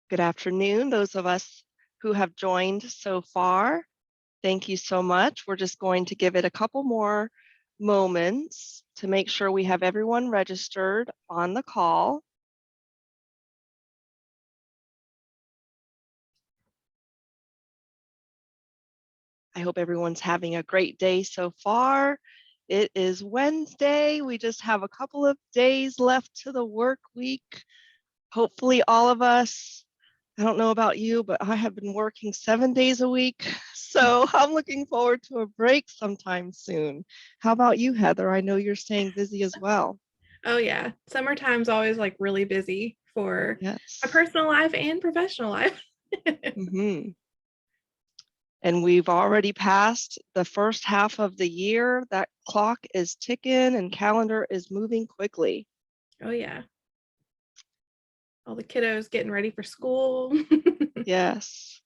Good afternoon, those of us who have joined so far. Thank you so much. We're just going to give it a couple more moments to make sure we have everyone registered on the call. I hope everyone's having a great day so far. It is Wednesday. We just have a couple of days left to the work week. Hopefully all of us, I don't know about you, but I have been working 7 days a week. So I'm looking forward to a break sometime soon. How about you, Heather? I know you're staying busy as well. Oh yeah, summertime's always like really busy for my Yes. personal life and professional life. Hmm. And we've already passed the first half of the year. That clock is ticking and calendar is moving quickly. Oh yeah, all the kiddos getting ready for school. Yes.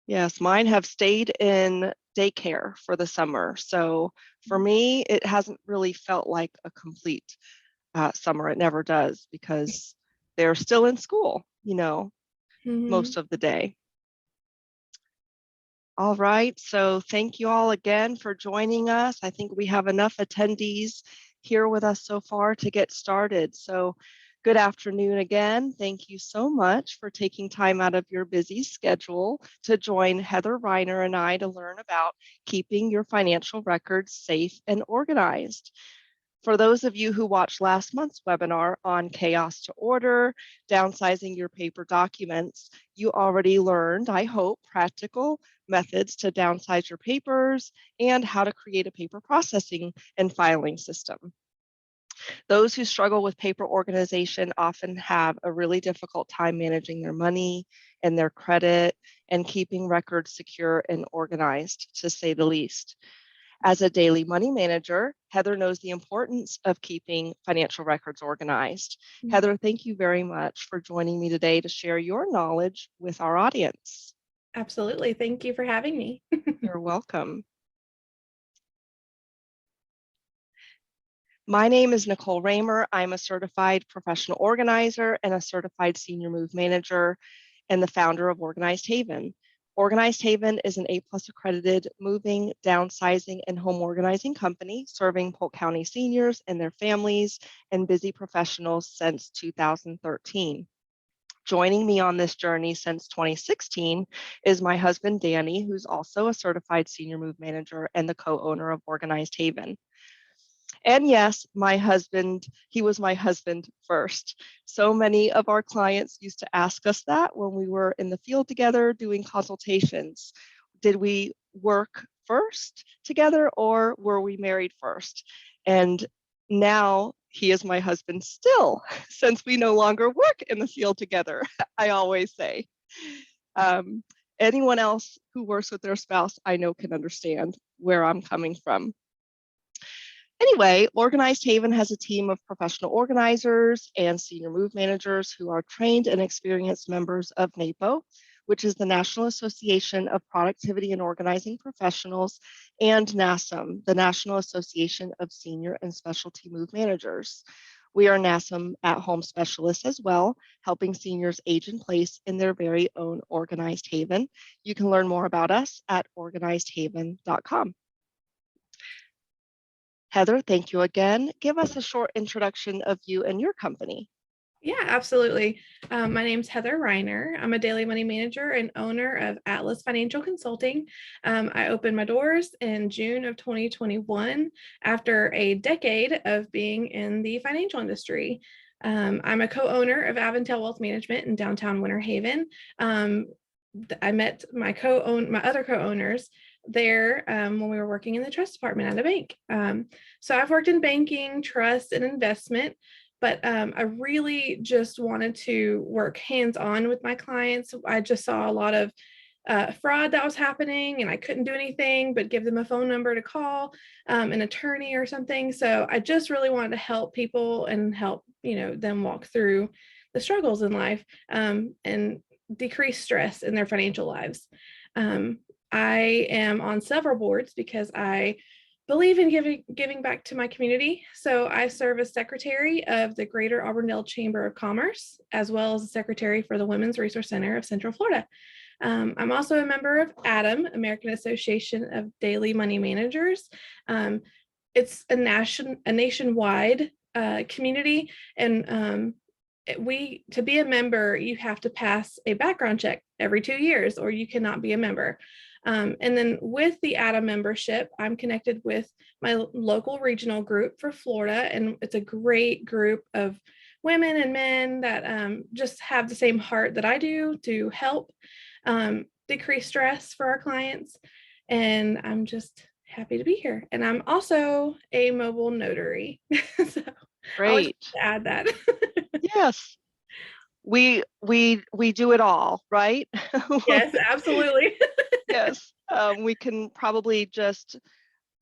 Yes, mine have stayed in daycare for the summer. So for me, it hasn't really felt like a complete summer. It never does because they're still in school, Mhm. most of the day. All right, so thank you all again for joining us. I think we have enough attendees here with us so far to get started. So good afternoon again. Thank you so much for taking time out of your busy schedule to join Heather Reiner and I to learn about keeping your financial records safe and organized. For those of you who watched last month's webinar on chaos to order, downsizing your paper documents, you already learned, I hope, practical methods to downsize your papers and how to create a paper processing and filing system. Those who struggle with paper organization often have a really difficult time managing their money and their credit and keeping records secure and organized, to say the least. As a daily money manager, Heather knows the importance of keeping financial records organized. Heather, thank you very much for joining me today to share your knowledge with our audience. Absolutely. Thank you for having me. You're welcome. My name is Nicole Ramer. I'm a certified professional organizer and a certified senior move manager and the founder of Organized Haven. Organized Haven is an A+ accredited moving, downsizing, and home organizing company serving Polk County seniors and their families and busy professionals since 2013. Joining me on this journey since 2016 is my husband, Danny, who's also a certified senior move manager and the co-owner of Organized Haven. And yes, my husband, he was my husband first. So many of our clients used to ask us that when we were in the field together doing consultations. Did we work first together or were we married first? And now he is my husband still, since we no longer work in the field together, I always say. Um, Anyone else who works with their spouse, I know can understand where I'm coming from. Anyway, Organized Haven has a team of professional organizers and senior move managers who are trained and experienced members of NAPO, which is the National Association of Productivity and Organizing Professionals, and NASM, the National Association of Senior and Specialty Move Managers. We are NASM at-home specialists as well, helping seniors age in place in their very own Organized Haven. You can learn more about us at organizedhaven.com. Heather, thank you again. Give us a short introduction of you and your company. Yeah, absolutely. My name's Heather Reiner. I'm a daily money manager and owner of Atlas Financial Consulting. I opened my doors in June of 2021 after a decade of being in the financial industry. I'm a co-owner of Aventel Wealth Management in downtown Winter Haven. I met my other co-owners there when we were working in the trust department at a bank. So I've worked in banking, trust, and investment, but I really just wanted to work hands-on with my clients. I just saw a lot of fraud that was happening, and I couldn't do anything but give them a phone number to call, an attorney or something. So I just really wanted to help people and help them walk through the struggles in life, and decrease stress in their financial lives. I am on several boards because I believe in giving back to my community. So I serve as secretary of the Greater Auburndale Chamber of Commerce, as well as the secretary for the Women's Resource Center of Central Florida. I'm also a member of ADAM, American Association of Daily Money Managers. It's a nationwide community, and to be a member, you have to pass a background check every 2 years, or you cannot be a member. And then with the ADAM membership, I'm connected with my local regional group for Florida, and it's a great group of women and men that just have the same heart that I do to help decrease stress for our clients. And I'm just happy to be here. And I'm also a mobile notary. So I always want Great. to add that. Yes. We do it all, right? Yes, absolutely. Yes. We can probably just,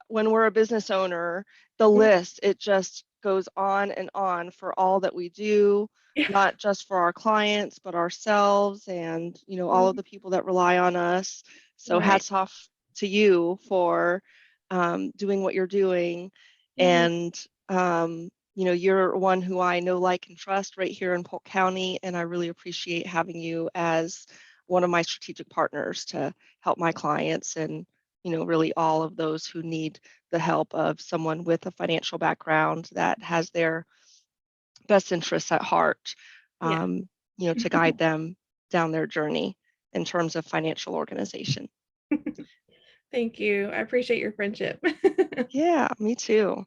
when we're a business owner, the list, it just goes on and on for all that we do, Yeah. not just for our clients, but ourselves and, all of the people that rely on us. So Right. hats off to you for doing what you're doing. Mhm. And, you're one who I know, like, and trust right here in Polk County. And I really appreciate having you as one of my strategic partners to help my clients and, really all of those who need the help of someone with a financial background that has their best interests at heart, Yeah. to guide them down their journey in terms of financial organization. Thank you. I appreciate your friendship. Yeah, me too.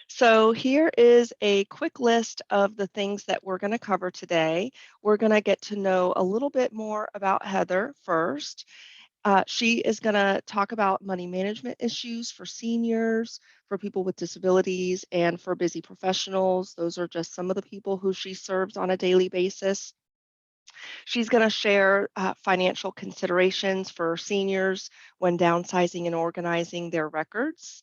So here is a quick list of the things that we're going to cover today. We're going to get to know a little bit more about Heather first. She is going to talk about money management issues for seniors, for people with disabilities, and for busy professionals. Those are just some of the people who she serves on a daily basis. She's going to share financial considerations for seniors when downsizing and organizing their records.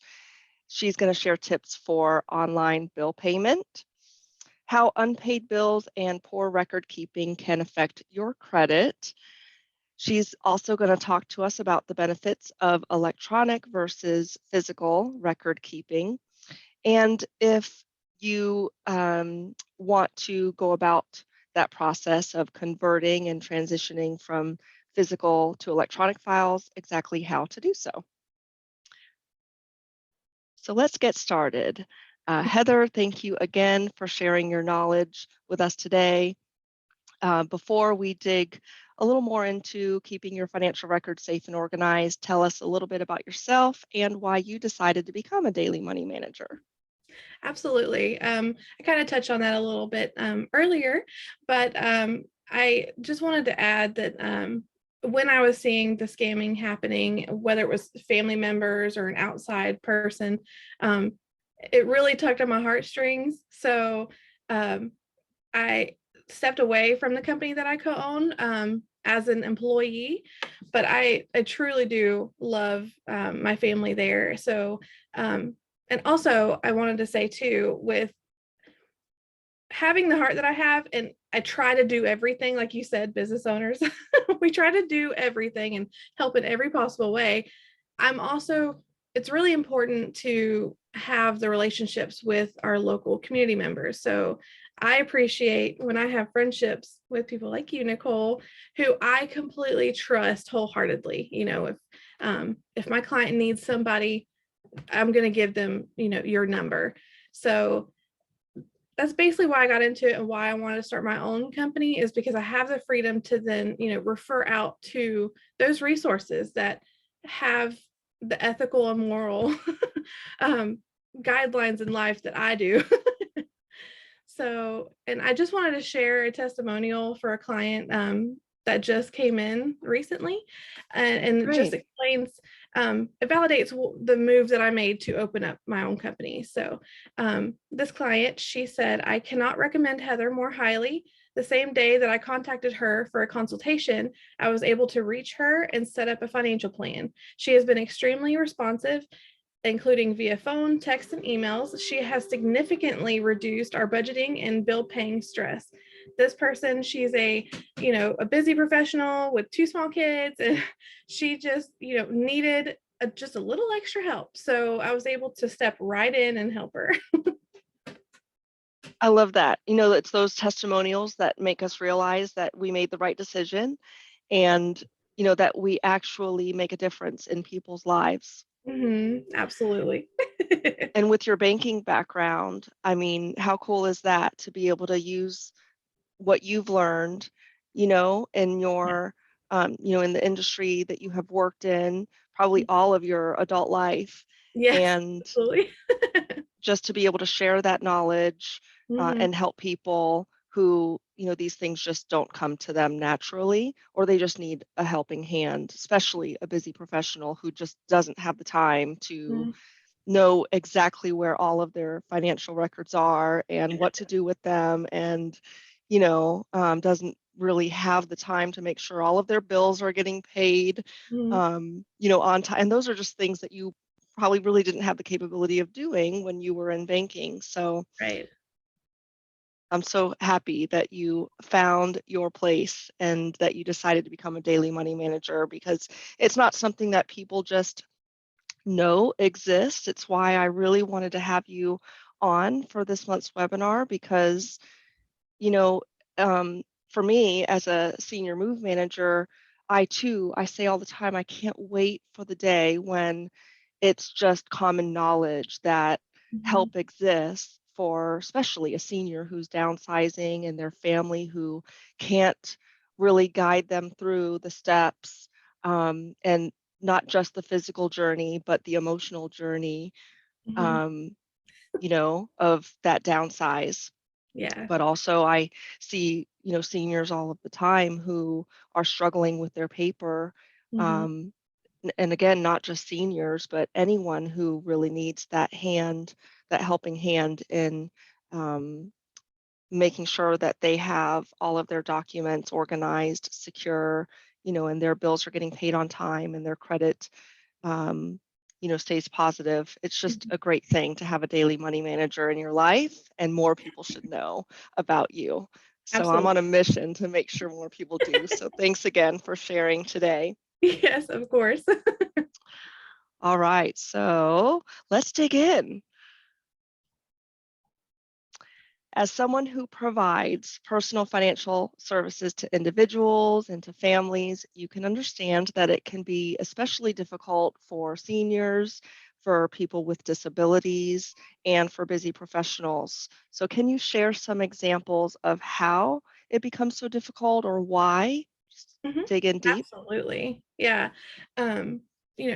She's going to share tips for online bill payment, how unpaid bills and poor record keeping can affect your credit. She's also going to talk to us about the benefits of electronic versus physical record keeping. And if you want to go about that process of converting and transitioning from physical to electronic files, exactly how to do so. So let's get started. Heather, thank you again for sharing your knowledge with us today. Before we dig a little more into keeping your financial records safe and organized, tell us a little bit about yourself and why you decided to become a daily money manager. Absolutely. I kind of touched on that a little bit earlier, but I just wanted to add that when I was seeing the scamming happening, whether it was family members or an outside person, it really tugged on my heartstrings. So I stepped away from the company that I co-own as an employee, but I truly do love my family there. So, and also I wanted to say too, with having the heart that I have, and I try to do everything, like you said, business owners, we try to do everything and help in every possible way. I'm also, it's really important to have the relationships with our local community members. So I appreciate when I have friendships with people like you, Nicole, who I completely trust wholeheartedly. If my client needs somebody, I'm going to give them, your number. So that's basically why I got into it and why I wanted to start my own company, is because I have the freedom to then, refer out to those resources that have the ethical and moral guidelines in life that I do. So, and I just wanted to share a testimonial for a client that just came in recently, and it just Great. explains, it validates the move that I made to open up my own company. So this client, she said, "I cannot recommend Heather more highly. The same day that I contacted her for a consultation, I was able to reach her and set up a financial plan. She has been extremely responsive, including via phone, text, and emails. She has significantly reduced our budgeting and bill paying stress." This person, she's a busy professional with two small kids, and she just, needed just a little extra help. So I was able to step right in and help her. I love that. It's those testimonials that make us realize that we made the right decision and, that we actually make a difference in people's lives. Absolutely. And with your banking background, I mean, how cool is that to be able to use what you've learned, in your, in the industry that you have worked in, probably all of your adult life, Yes, and absolutely. just to be able to share that knowledge hmm and help people who, these things just don't come to them naturally, or they just need a helping hand, especially a busy professional who just doesn't have the time to know exactly where all of their financial records are and what to do with them, and doesn't really have the time to make sure all of their bills are getting paid on time. And those are just things that you probably really didn't have the capability of doing when you were in banking. So Right. I'm so happy that you found your place and that you decided to become a daily money manager, because it's not something that people just know exists. It's why I really wanted to have you on for this month's webinar, because, you know, um, for me as a senior move manager, I say all the time, I can't wait for the day when it's just common knowledge that Mhm. help exists for especially a senior who's downsizing and their family who can't really guide them through the steps, and not just the physical journey, but the emotional journey, Mhm. um, of that downsize. Yeah. But also I see, seniors all of the time who are struggling with their paper. Mhm. Um, and again, not just seniors, but anyone who really needs that hand, that helping hand in um, making sure that they have all of their documents organized, secure, and their bills are getting paid on time and their credit, um, stays positive. It's just Mhm. a great thing to have a daily money manager in your life, and more people should know about you. So I'm on a Absolutely. mission to make sure more people do. So thanks again for sharing today. Yes, of course. All right, so let's dig in. As someone who provides personal financial services to individuals and to families, you can understand that it can be especially difficult for seniors, for people with disabilities, and for busy professionals. So, can you share some examples of how it becomes so difficult or why? Just Mhm. dig in deep. Absolutely. Yeah. Um,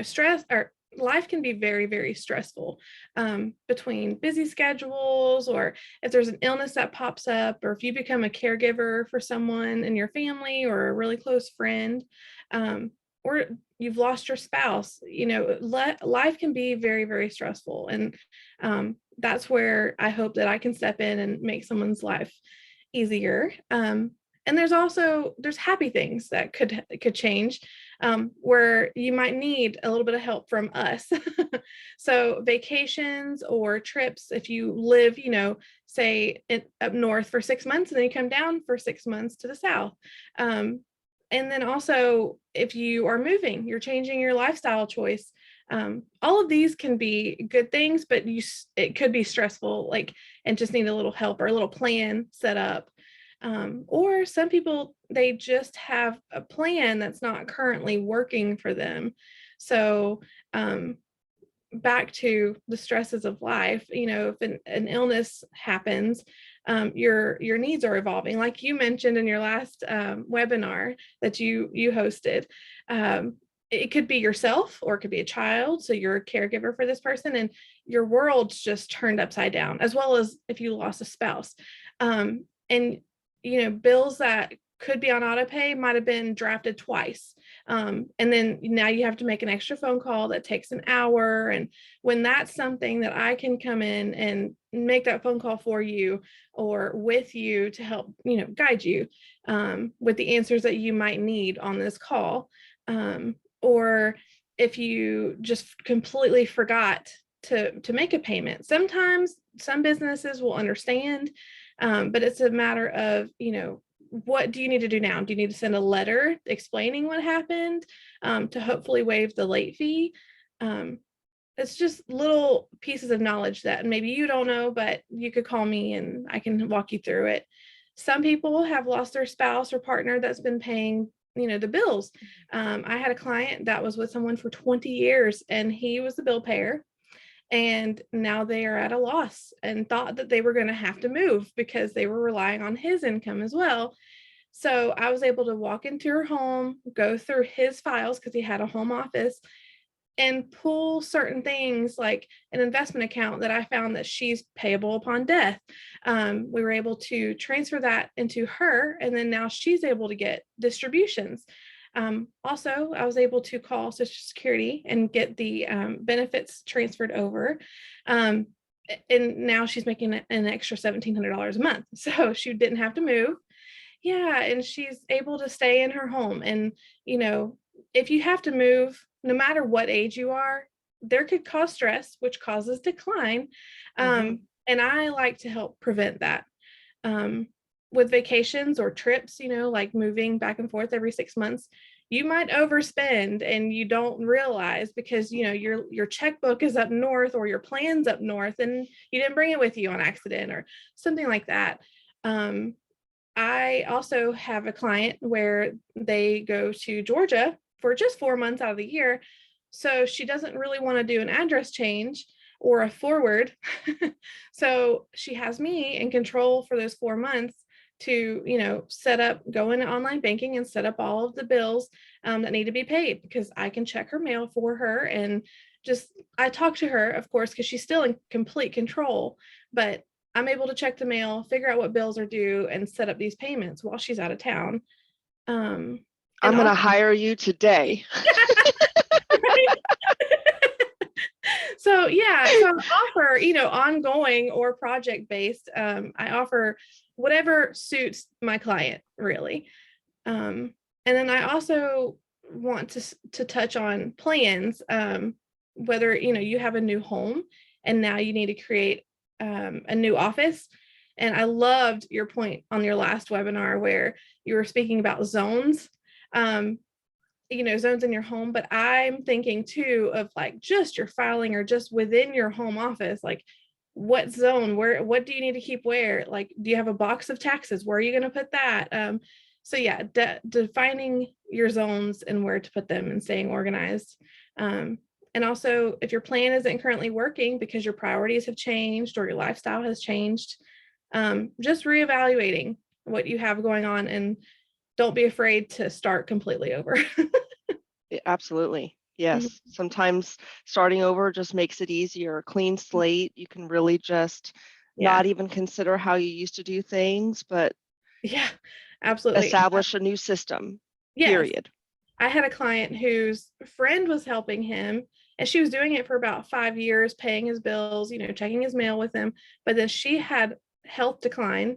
stress or life can be very, very stressful between busy schedules, or if there's an illness that pops up, or if you become a caregiver for someone in your family or a really close friend, um, or you've lost your spouse, life can be very, very stressful. And that's where I hope that I can step in and make someone's life easier. And there's happy things that could change, where you might need a little bit of help from us. So vacations or trips, if you live, say up north for 6 months, and then you come down for 6 months to the south. um, and then also if you are moving, you're changing your lifestyle choice. All of these can be good things, but it could be stressful, like, and just need a little help or a little plan set up. Or some people, they just have a plan that's not currently working for them. So, back to the stresses of life, if an illness happens, your needs are evolving, like you mentioned in your last webinar that you hosted. um, it could be yourself, or it could be a child, so you're a caregiver for this person, and your world's just turned upside down, as well as if you lost a spouse. And bills that could be on auto pay might have been drafted twice. And then now you have to make an extra phone call that takes an hour. And when that's something that I can come in and make that phone call for you or with you to help, guide you with the answers that you might need on this call. Or if you just completely forgot to make a payment. Sometimes some businesses will understand, but it's a matter of, what do you need to do now? Do you need to send a letter explaining what happened, to hopefully waive the late fee? It's just little pieces of knowledge that maybe you don't know, but you could call me and I can walk you through it. Some people have lost their spouse or partner that's been paying, the bills. I had a client that was with someone for 20 years and he was the bill payer. And now they are at a loss and thought that they were going to have to move because they were relying on his income as well. So I was able to walk into her home, go through his files because he had a home office, and pull certain things like an investment account that I found that she's payable upon death. We were able to transfer that into her, and then now she's able to get distributions. Also, I was able to call Social Security and get the benefits transferred over. And now she's making an extra $1,700 a month. So she didn't have to move. Yeah, and she's able to stay in her home. And, if you have to move, no matter what age you are, there could cause stress, which causes decline. And I like to help prevent that. With vacations or trips, like moving back and forth every 6 months, you might overspend and you don't realize because your checkbook is up north or your plan's up north and you didn't bring it with you on accident or something like that. I also have a client where they go to Georgia for just 4 months out of the year. So she doesn't really want to do an address change or a forward. So she has me in control for those 4 months to, set up, go into online banking and set up all of the bills that need to be paid because I can check her mail for her. And I talk to her, of course, because she's still in complete control, but I'm able to check the mail, figure out what bills are due, and set up these payments while she's out of town. I'm going to hire you today. So I offer, ongoing or project-based. I offer whatever suits my client, really. And then I also want to touch on plans, whether, you have a new home and now you need to create a new office. And I loved your point on your last webinar where you were speaking about zones, zones in your home. But I'm thinking too of like just your filing or just within your home office, like what zone, what do you need to keep where? Like, do you have a box of taxes? Where are you going to put that? So yeah, defining your zones and where to put them and staying organized. And also, if your plan isn't currently working because your priorities have changed or your lifestyle has changed, just reevaluating what you have going on, and don't be afraid to start completely over. Absolutely. Yes. Sometimes starting over just makes it easier. Clean slate. You can really just not even consider how you used to do things, but absolutely establish a new system. Yes. Period. I had a client whose friend was helping him, and she was doing it for about 5 years, paying his bills, checking his mail with him. But then she had her health decline.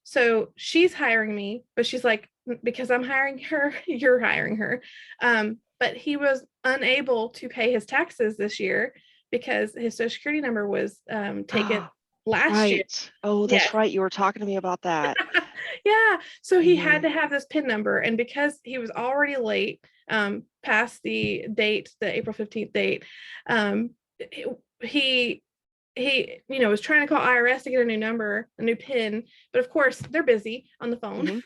So she's hiring me, but she's like, because I'm hiring her, you're hiring her. But he was unable to pay his taxes this year because his Social Security number was taken last year. Oh, that's right. You were talking to me about that. Yeah. So he had to have this PIN number. And because he was already late, past the date, the April 15th date, he was trying to call IRS to get a new number, a new PIN, but of course they're busy on the phone.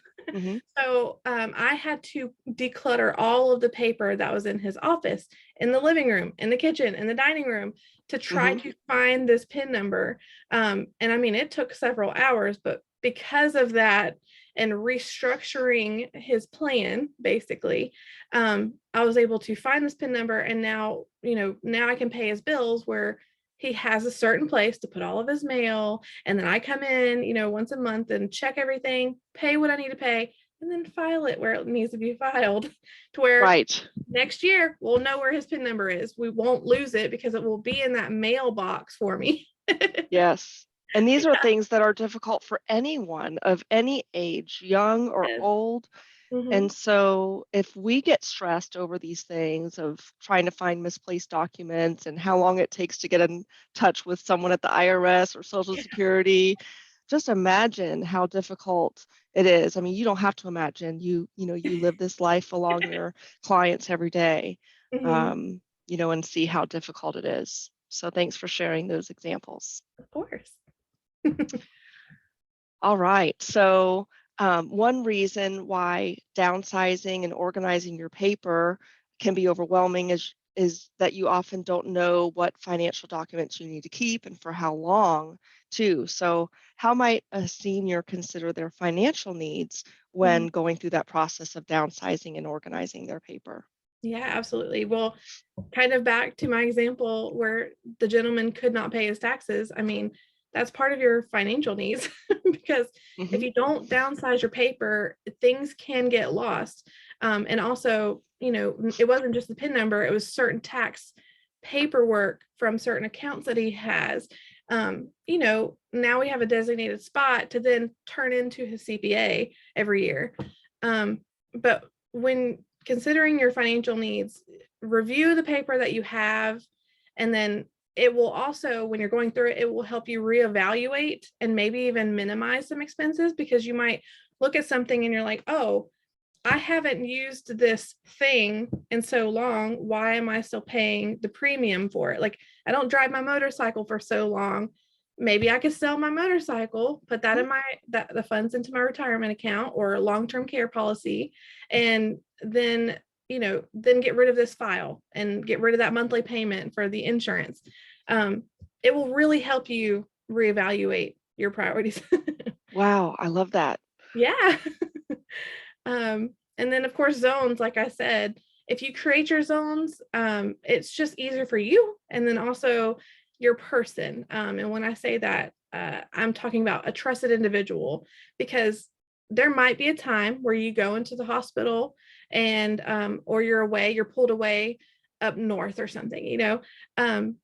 So I had to declutter all of the paper that was in his office, in the living room, in the kitchen, in the dining room, to try to find this PIN number. And I mean, it took several hours, but because of that and restructuring his plan, basically, I was able to find this PIN number. And now I can pay his bills where he has a certain place to put all of his mail. And then I come in, once a month and check everything, pay what I need to pay, and then file it where it needs to be filed, to where next year we'll know where his PIN number is. We won't lose it because it will be in that mailbox for me. Yes. And these are things that are difficult for anyone of any age, young or old. And so if we get stressed over these things of trying to find misplaced documents and how long it takes to get in touch with someone at the IRS or Social Security, just imagine how difficult it is. I mean, you don't have to imagine. You live this life along your clients every day. and see how difficult it is. So thanks for sharing those examples. Of course. All right. So one reason why downsizing and organizing your paper can be overwhelming is that you often don't know what financial documents you need to keep and for how long too. So how might a senior consider their financial needs when going through that process of downsizing and organizing their paper? Yeah, absolutely. Well, kind of back to my example where the gentleman could not pay his taxes. I mean, that's part of your financial needs because if Hmm. you don't downsize your paper, things can get lost. And also, it wasn't just the PIN number, it was certain tax paperwork from certain accounts that he has. Now we have a designated spot to then turn into his CPA every year. But when considering your financial needs, review the paper that you have, and then it will also, when you're going through it, it will help you reevaluate and maybe even minimize some expenses, because you might look at something and you're like, oh, I haven't used this thing in so long. Why am I still paying the premium for it? Like, I don't drive my motorcycle for so long. Maybe I could sell my motorcycle, put that in the funds into my retirement account or long-term care policy, and then then get rid of this file and get rid of that monthly payment for the insurance. It will really help you reevaluate your priorities. Wow, I love that. Yeah. And then of course zones, like I said, if you create your zones, it's just easier for you, and then also your person. And when I say that, I'm talking about a trusted individual, because there might be a time where you go into the hospital and or you're pulled away up north or something, and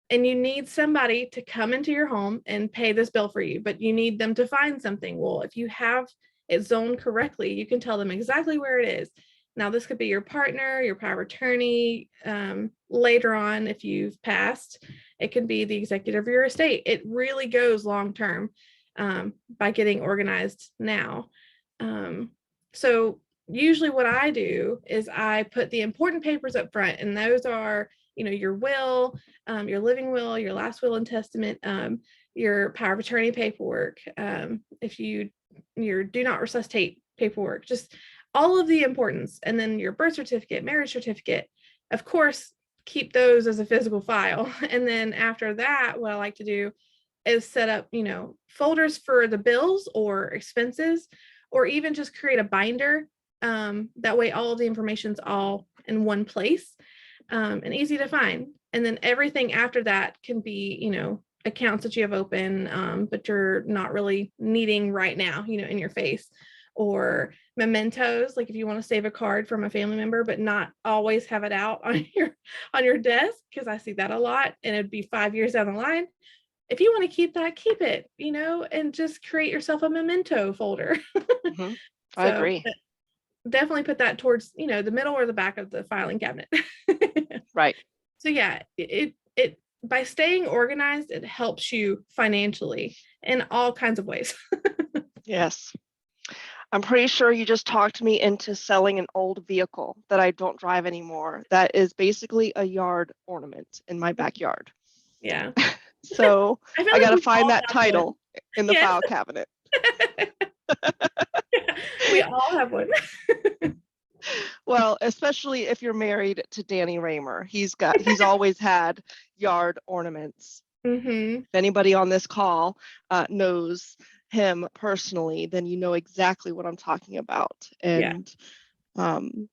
you need somebody to come into your home and pay this bill for you, but you need them to find something. Well, if you have it zoned correctly, you can tell them exactly where it is. Now, this could be your partner, your power of attorney. Later on, if you've passed, it could be the executive of your estate. It really goes long term by getting organized now. So usually what I do is I put the important papers up front, and those are, your will, your living will, your last will and testament, your power of attorney paperwork, if your do not resuscitate paperwork, just all of the importance, and then your birth certificate, marriage certificate. Of course, keep those as a physical file. And then after that, what I like to do is set up, folders for the bills or expenses, or even just create a binder. That way all of the information's all in one place, and easy to find. And then everything after that can be, accounts that you have open, but you're not really needing right now, in your face, or mementos, like if you want to save a card from a family member, but not always have it out on your desk, because I see that a lot, and it'd be 5 years down the line. If you want to keep that, keep it, and just create yourself a memento folder. Hmm. I So agree. definitely put that towards, the middle or the back of the filing cabinet. Right. So yeah, it by staying organized, it helps you financially in all kinds of ways. Yes. I'm pretty sure you just talked me into selling an old vehicle that I don't drive anymore. That is basically a yard ornament in my backyard. Yeah. So I feel I like got to we all find that have one. title in the Yes. file cabinet. We all have one. Well, especially if you're married to Danny Ramer. He's always had yard ornaments. Mm-hmm. If anybody on this call knows him personally, then you know exactly what I'm talking about. Yeah. And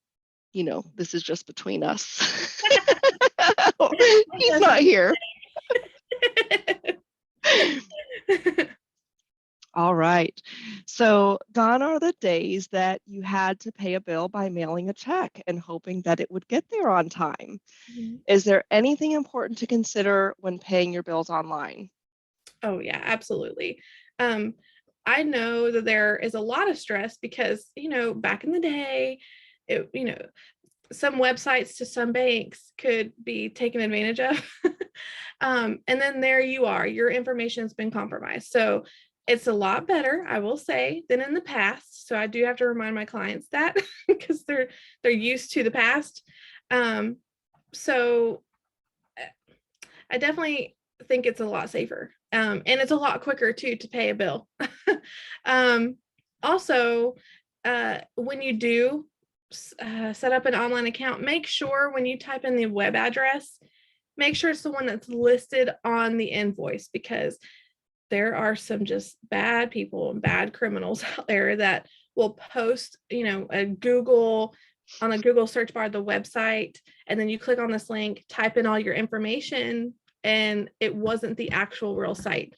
this is just between us. He's not here. All right. So gone are the days that you had to pay a bill by mailing a check and hoping that it would get there on time. Mhm. Is there anything important to consider when paying your bills online? Oh yeah, absolutely. Um, I know that there is a lot of stress because, back in the day, it, some websites to some banks could be taken advantage of. And then there you are, your information's been compromised. So it's a lot better, I will say, than in the past. So I do have to remind my clients that because they're used to the past. So I definitely think it's a lot safer. And it's a lot quicker too to pay a bill. um, Also, when you do set up an online account, make sure when you type in the web address, make sure it's the one that's listed on the invoice, because there are some just bad people and bad criminals out there that will post, on a Google search bar, the website, and then you click on this link, type in all your information, and it wasn't the actual real site.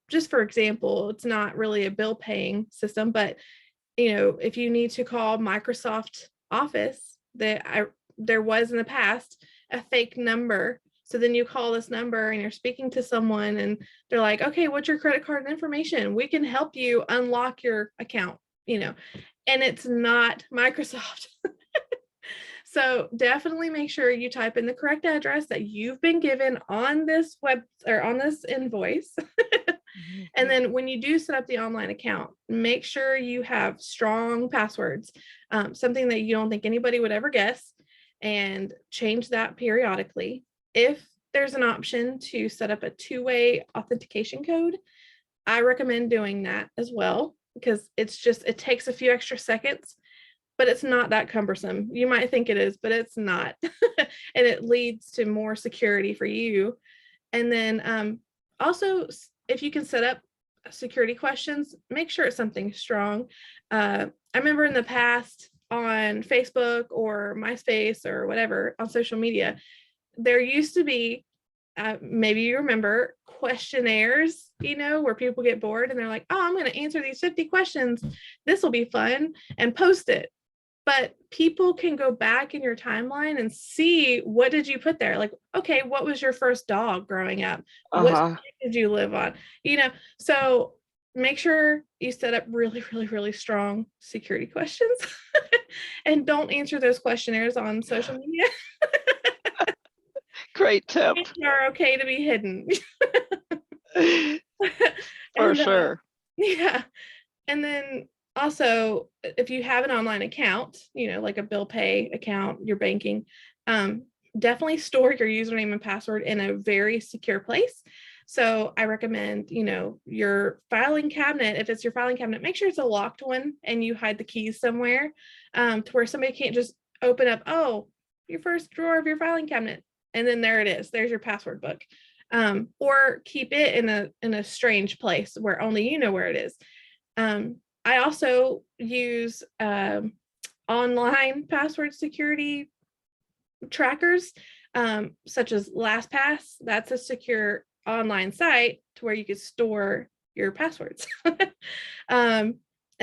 Just for example, it's not really a bill paying system, but if you need to call Microsoft Office, there was in the past a fake number. So then you call this number and you're speaking to someone and they're like, okay, what's your credit card information? We can help you unlock your account, and it's not Microsoft. So definitely make sure you type in the correct address that you've been given on this web or on this invoice. And then when you do set up the online account, make sure you have strong passwords, something that you don't think anybody would ever guess, and change that periodically. If there's an option to set up a two-way authentication code, I recommend doing that as well, because it takes a few extra seconds, but it's not that cumbersome. You might think it is, but it's not. And it leads to more security for you. And then also, if you can set up security questions, make sure it's something strong. I remember in the past on Facebook or MySpace or whatever on social media, there used to be, maybe you remember, questionnaires, where people get bored and they're like, oh, I'm going to answer these 50 questions. This will be fun, and post it. But people can go back in your timeline and see, what did you put there? Like, okay, what was your first dog growing up? What street did you live on? So make sure you set up really, really, really strong security questions and don't answer those questionnaires on social media. Great tip. They are okay to be hidden. For sure. Yeah. And then also, if you have an online account, like a bill pay account, your banking, definitely store your username and password in a very secure place. So I recommend, your filing cabinet, if it's your filing cabinet, make sure it's a locked one and you hide the keys somewhere, to where somebody can't just open up, oh, your first drawer of your filing cabinet, and then there it is. There's your password book. Or keep it in a strange place where only you know where it is. I also use online password security trackers, such as LastPass. That's a secure online site to where you can store your passwords. And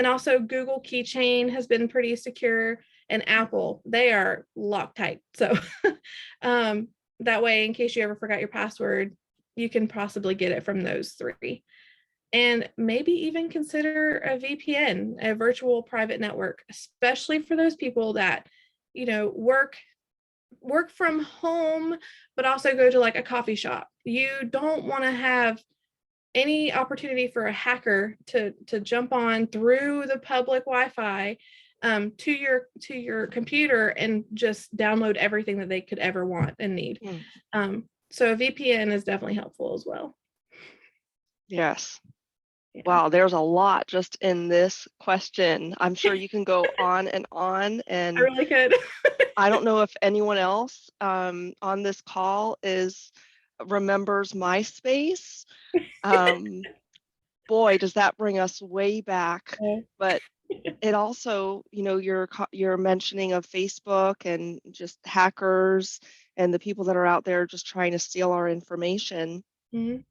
also Google Keychain has been pretty secure, and Apple, they are Loctite. So that way, in case you ever forgot your password, you can possibly get it from those three. And maybe even consider a VPN, a virtual private network, especially for those people that, work from home, but also go to like a coffee shop. You don't want to have any opportunity for a hacker to jump on through the public Wi-Fi to your computer and just download everything that they could ever want and need. So a VPN is definitely helpful as well. Yes. Yeah. Wow, there's a lot just in this question. I'm sure you can go on and on. And I really could. I don't know if anyone else on this call remembers MySpace. Boy, does that bring us way back. But it also, your mentioning of Facebook and just hackers and the people that are out there just trying to steal our information. Mm-hmm.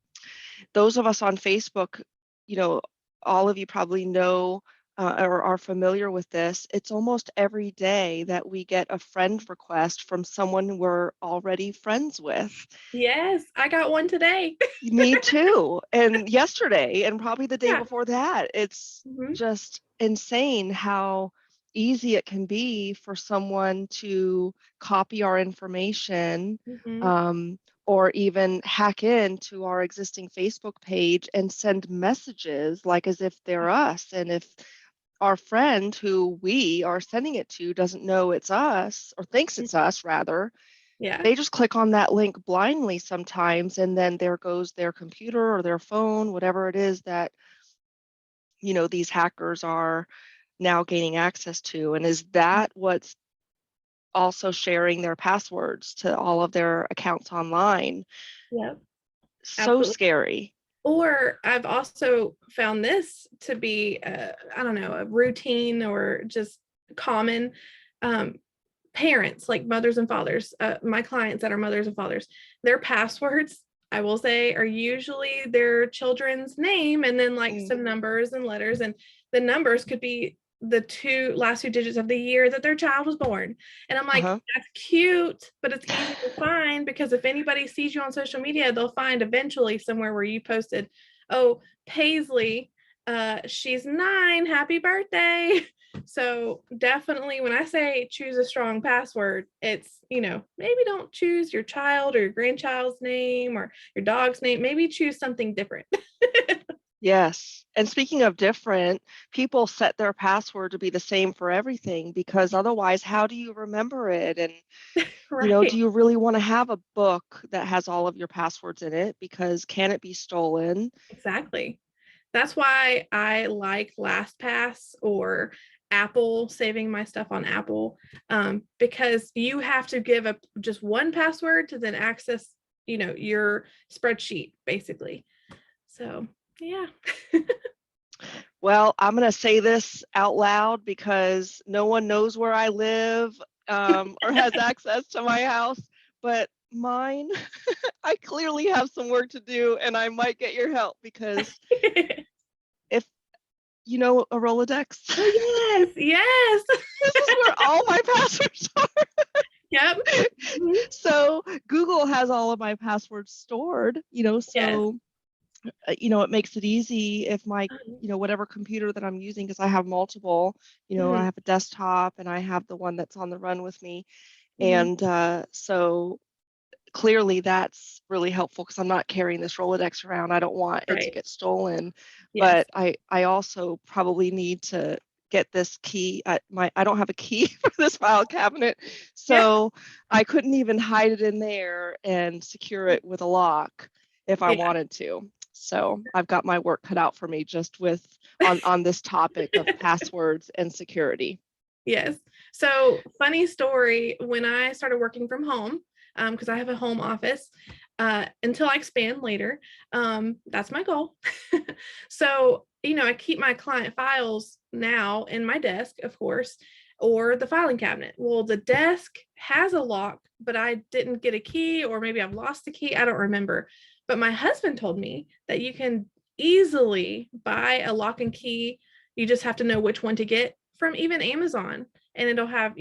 Those of us on Facebook, all of you probably know or are familiar with this. It's almost every day that we get a friend request from someone we're already friends with. Yes, I got one today. Me too. And yesterday, and probably the day before that. It's just insane how easy it can be for someone to copy our information, or even hack into our existing Facebook page and send messages like as if they're us. And if our friend who we are sending it to doesn't know it's us, or thinks it's us rather, Yeah. They just click on that link blindly sometimes, and then there goes their computer or their phone, whatever it is that, these hackers are now gaining access to. And is that what's also sharing their passwords to all of their accounts online? Yep. So Absolutely. scary. Or I've also found this to be, I don't know, a routine or just common. Parents, like mothers and fathers, my clients that are mothers and fathers, their passwords, I will say, are usually their children's name and then like some numbers and letters. And the numbers could be the last two digits of the year that their child was born. And I'm like, that's cute, but it's easy to find because if anybody sees you on social media, they'll find eventually somewhere where you posted, oh, Paisley, she's 9, happy birthday. So definitely when I say choose a strong password, it's, maybe don't choose your child or your grandchild's name or your dog's name. Maybe choose something different. Yes. And speaking of different, people set their password to be the same for everything because otherwise, how do you remember it? And, Right. do you really want to have a book that has all of your passwords in it? Because can it be stolen? Exactly. That's why I like LastPass or Apple, saving my stuff on Apple, because you have to give up just one password to then access, your spreadsheet, basically. So, yeah. Well, I'm going to say this out loud because no one knows where I live or has access to my house, but mine, I clearly have some work to do and I might get your help because if you know a Rolodex, Oh, yes, yes. this is where all my passwords are. Yep. So Google has all of my passwords stored, Yes. so it makes it easy if my, whatever computer that I'm using, because I have multiple, I have a desktop and I have the one that's on the run with me. And so clearly that's really helpful because I'm not carrying this Rolodex around. I don't want it to Right. get stolen. Yes. But I also probably need to get this key. I don't have a key for this file cabinet, Yeah. so I couldn't even hide it in there and secure it with a lock if I Yeah. wanted to. So I've got my work cut out for me just with on this topic of passwords and security. Yes. So, funny story, when I started working from home, because I have a home office, until I expand later, that's my goal. So, I keep my client files now in my desk, of course, or the filing cabinet. Well, the desk has a lock, but I didn't get a key, or maybe I've lost the key. I don't remember. But my husband told me that you can easily buy a lock and key. You just have to know which one to get from even Amazon, and it'll have,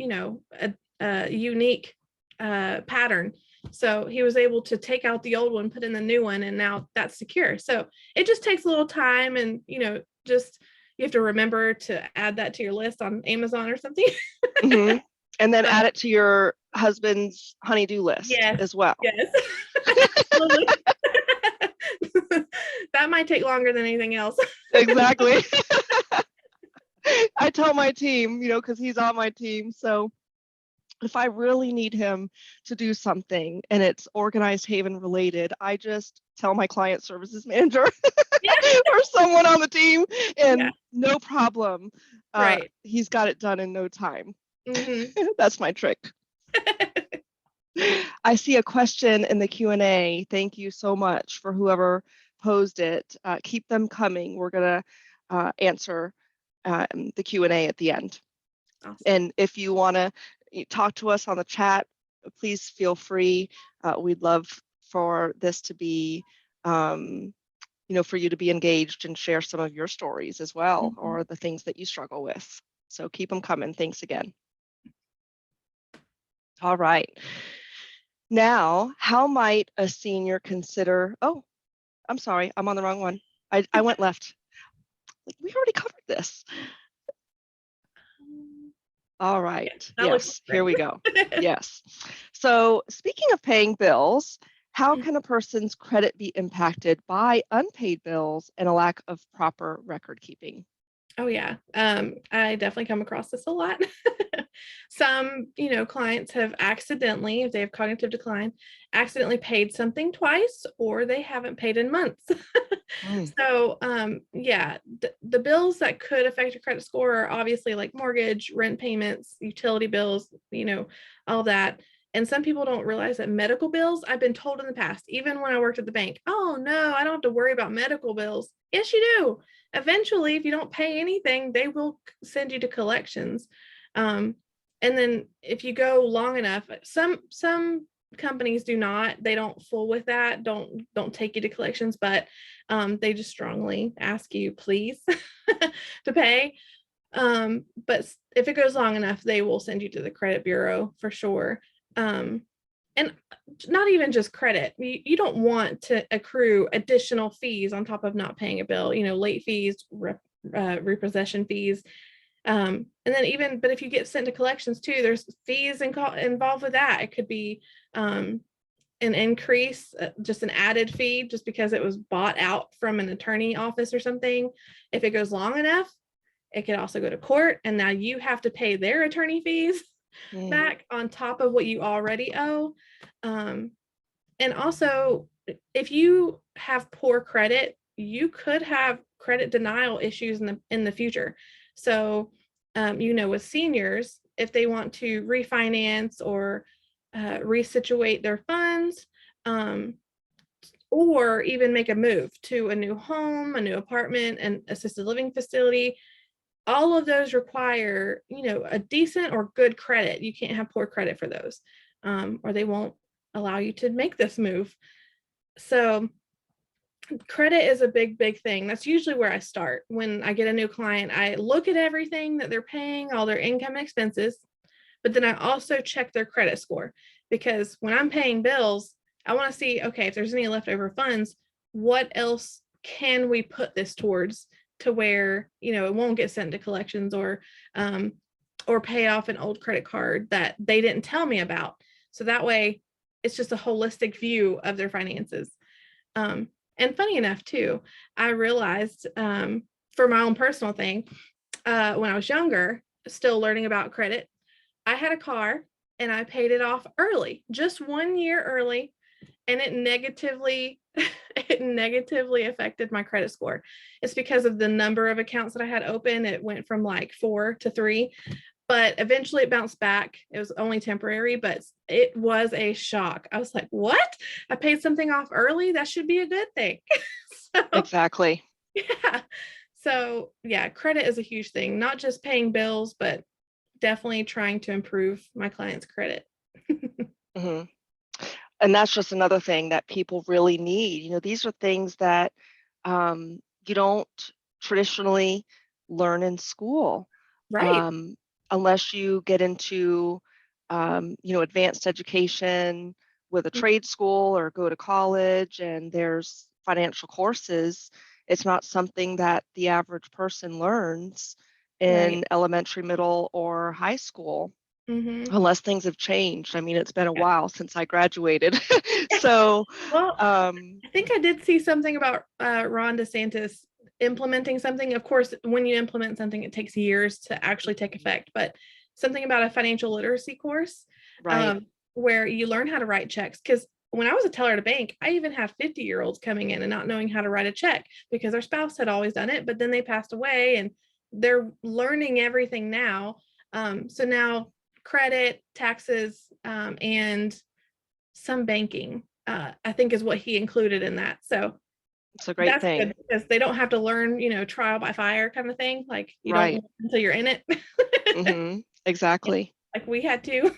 a unique pattern. So he was able to take out the old one, put in the new one, and now that's secure. So it just takes a little time, and just you have to remember to add that to your list on Amazon or something. Mm-hmm. And then add it to your husband's honey-do list Yes, as well. yes. That might take longer than anything else. Exactly. I tell my team, because he's on my team. So if I really need him to do something and it's Organized Haven related, I just tell my client services manager or someone on the team, and no problem. Right. He's got it done in no time. Mm-hmm. That's my trick. I see a question in the Q&A. Thank you so much for whoever posed it. Keep them coming. We're going to answer the Q&A at the end. Awesome. And if you want to talk to us on the chat, please feel free. We'd love for this to be, for you to be engaged and share some of your stories as well, or the things that you struggle with. So keep them coming. Thanks again. All right. Now, how might a senior consider, oh, I'm sorry, I'm on the wrong one. I went left. We already covered this. All right. Yes, here we go. Yes. So speaking of paying bills, how can a person's credit be impacted by unpaid bills and a lack of proper record keeping? Oh yeah. I definitely come across this a lot. Some, clients have accidentally, if they have cognitive decline, accidentally paid something twice, or they haven't paid in months. Mm. So, yeah, the bills that could affect your credit score are obviously like mortgage, rent payments, utility bills, all that. And some people don't realize that medical bills, I've been told in the past, even when I worked at the bank, oh no, I don't have to worry about medical bills. Yes, you do. Eventually, if you don't pay anything, they will send you to collections. And then if you go long enough, some companies do not, they don't fool with that, don't take you to collections, but they just strongly ask you, please, to pay. But if it goes long enough, they will send you to the credit bureau for sure. And not even just credit. You don't want to accrue additional fees on top of not paying a bill, late fees, repossession fees. And then but if you get sent to collections too, there's fees involved with that. It could be an increase, just an added fee, just because it was bought out from an attorney office or something. If it goes long enough, it could also go to court, and now you have to pay their attorney fees back on top of what you already owe. And also, if you have poor credit, you could have credit denial issues in the future. So, with seniors, if they want to refinance or resituate their funds, or even make a move to a new home, a new apartment, an assisted living facility, all of those require, a decent or good credit. You can't have poor credit for those, or they won't allow you to make this move. So credit is a big thing. That's usually where I start. When I get a new client, I look at everything that they're paying, all their income expenses, but then I also check their credit score, because when I'm paying bills, I want to see, okay, if there's any leftover funds, what else can we put this towards to where, it won't get sent to collections, or pay off an old credit card that they didn't tell me about. So that way it's just a holistic view of their finances. And funny enough too, I realized, for my own personal thing, when I was younger, still learning about credit, I had a car and I paid it off early, just 1 year early, and it negatively it negatively affected my credit score. It's because of the number of accounts that I had open. It went from like 4 to 3, but eventually it bounced back. It was only temporary, but it was a shock. I was like, what? I paid something off early? That should be a good thing. So, Exactly. yeah. So, yeah, credit is a huge thing, not just paying bills, but definitely trying to improve my client's credit. hmm And that's just another thing that people really need. These are things that you don't traditionally learn in school, Right. um, unless you get into, advanced education with a trade school or go to college and there's financial courses. It's not something that the average person learns Right. in elementary, middle, or high school, Mm-hmm. unless things have changed. I mean, it's been a Yeah. while since I graduated. So, Well, um, I think I did see something about Ron DeSantis implementing something. Of course, when you implement something, it takes years to actually take effect, but something about a financial literacy course, right. where you learn how to write checks. Because when I was a teller at a bank, I even have 50-year-olds coming in and not knowing how to write a check because their spouse had always done it, but then they passed away and they're learning everything now. So now credit, taxes, and some banking, I think is what he included in that. So It's a great that's thing. good because they don't have to learn, trial by fire kind of thing. Like you don't Right. learn until you're in it. Exactly. Like we had to.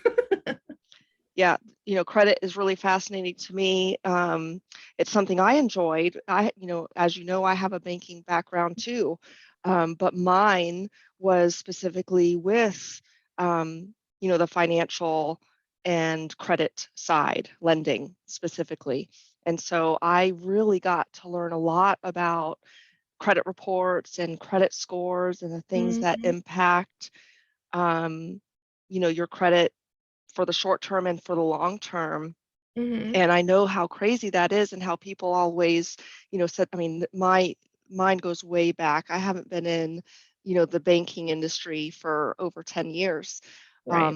Yeah. Credit is really fascinating to me. It's something I enjoyed. As you know, I have a banking background too. But mine was specifically with, the financial and credit side, lending specifically. And so I really got to learn a lot about credit reports and credit scores and the things that Mhm, impact, your credit for the short term and for the long term. mhm, And I know how crazy that is and how people always, said, I mean, my mind goes way back. I haven't been in, the banking industry for over 10 years. Right.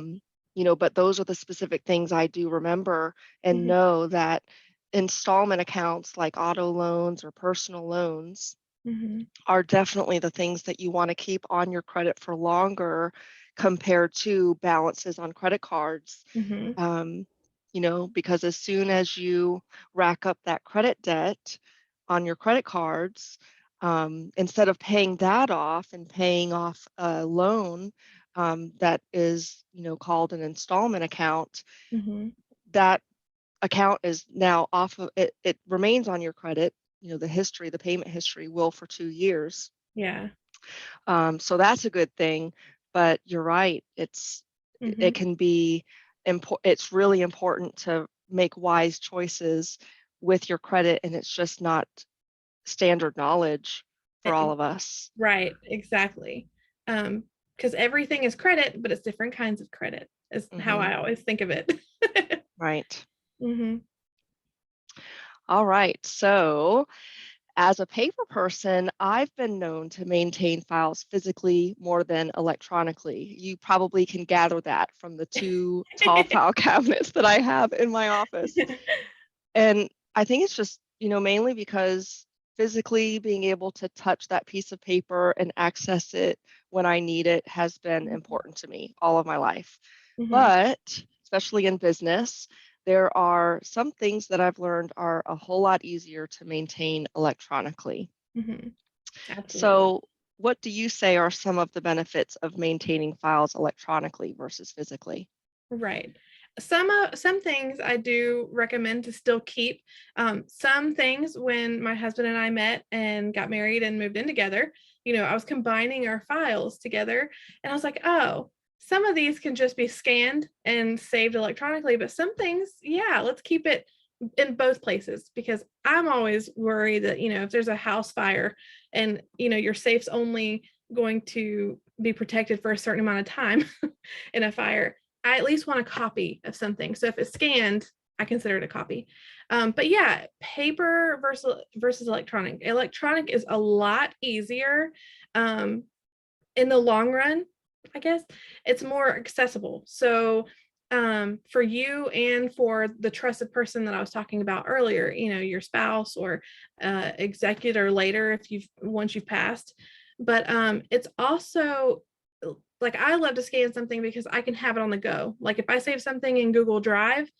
But those are the specific things I do remember and Mhm. know that installment accounts like auto loans or personal loans Mhm. are definitely the things that you want to keep on your credit for longer compared to balances on credit cards. Mhm. Um, because as soon as you rack up that credit debt on your credit cards, instead of paying that off and paying off a loan that is, called an installment account, Mhm. that account is now off of it, it remains on your credit. The payment history will for 2 years. Yeah. So that's a good thing. But you're right. It Mhm. can be it's really important to make wise choices with your credit, and it's just not standard knowledge for all Eh, of us. Right. Exactly. Because everything is credit, but it's different kinds of credit, is how Hmm. I always think of it. Right. Mhm. All right. So, as a paper person, I've been known to maintain files physically more than electronically. You probably can gather that from the two tall file cabinets that I have in my office. And I think it's just, mainly because physically being able to touch that piece of paper and access it when I need it has been important to me all of my life. Mhm. But especially in business, there are some things that I've learned are a whole lot easier to maintain electronically. Mhm. Absolutely. So, what do you say are some of the benefits of maintaining files electronically versus physically? Right. Some things I do recommend to still keep. Some things when my husband and I met and got married and moved in together, I was combining our files together, and I was like, oh, some of these can just be scanned and saved electronically, but some things, yeah, let's keep it in both places, because I'm always worried that, if there's a house fire and, your safe's only going to be protected for a certain amount of time in a fire, I at least want a copy of something. So if it's scanned, I consider it a copy. But yeah, paper versus electronic. Electronic is a lot easier um, in the long run. I guess it's more accessible. So for you and for the trusted person that I was talking about earlier, your spouse or executor later, if once you've passed. But it's also like, I love to scan something because I can have it on the go. Like if I save something in Google Drive,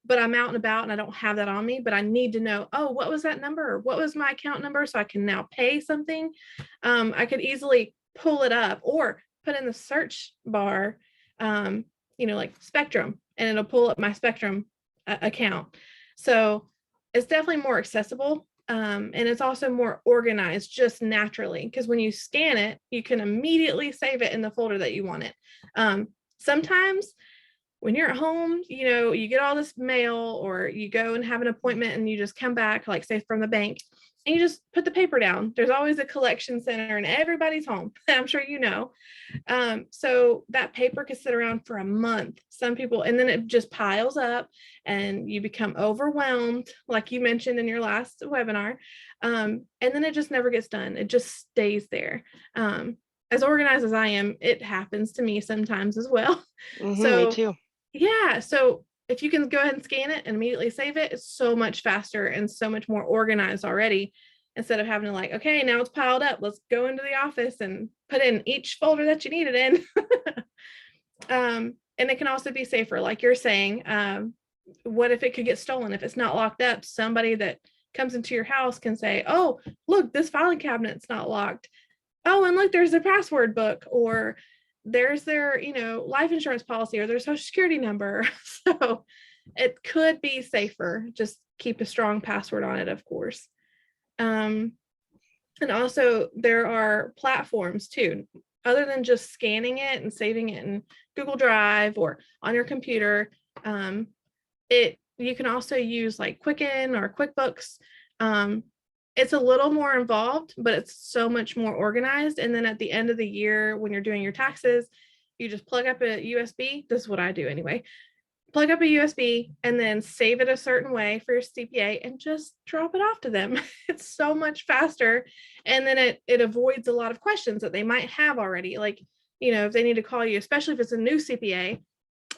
but I'm out and about and I don't have that on me, but I need to know, oh, what was that number? What was my account number? So I can now pay something. I could easily pull it up or put in the search bar, like Spectrum, and it'll pull up my Spectrum account. So it's definitely more accessible. And it's also more organized just naturally, because when you scan it, you can immediately save it in the folder that you want it. Sometimes when you're at home, you get all this mail, or you go and have an appointment and you just come back, like say from the bank, and you just put the paper down. There's always a collection center and everybody's home. I'm sure you know. So that paper could sit around for a month, some people, and then it just piles up and you become overwhelmed, like you mentioned in your last webinar. And then it just never gets done. It just stays there. As organized as I am, it happens to me sometimes as well. Me So too. yeah, so if you can go ahead and scan it and immediately save it, it's so much faster and so much more organized already, instead of having to, like, okay, now it's piled up, let's go into the office and put in each folder that you need it in. And it can also be safer, like you're saying. What if it could get stolen? If it's not locked up, somebody that comes into your house can say, oh, look, this filing cabinet's not locked. Oh, and look, there's their password book, or there's their, life insurance policy, or their social security number. So it could be safer. Just keep a strong password on it, of course. Um, and also there are platforms too, other than just scanning it and saving it in Google Drive or on your computer. It You can also use like Quicken or QuickBooks. Um, it's a little more involved, but it's so much more organized. And then at the end of the year, when you're doing your taxes, you just plug up a USB. This is what I do anyway. plug up a USB and then save it a certain way for your CPA and just drop it off to them. It's so much faster. And then it avoids a lot of questions that they might have already. Like, if they need to call you, especially if it's a new CPA,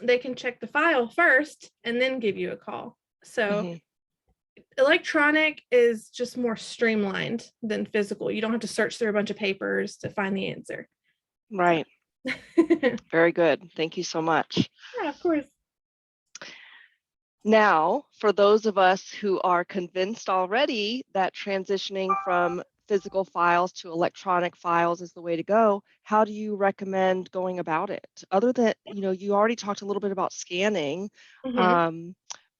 they can check the file first and then give you a call. So Mhm. electronic is just more streamlined than physical. You don't have to search through a bunch of papers to find the answer. Right. Yeah, Very good. Thank you so much. of course. Now, for those of us who are convinced already that transitioning from physical files to electronic files is the way to go, how do you recommend going about it? Other than, you already talked a little bit about scanning, Mhm. um,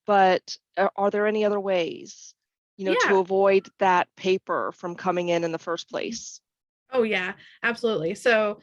but are there any other ways, to Yeah. avoid that paper from coming in the first place? Oh, yeah, absolutely. So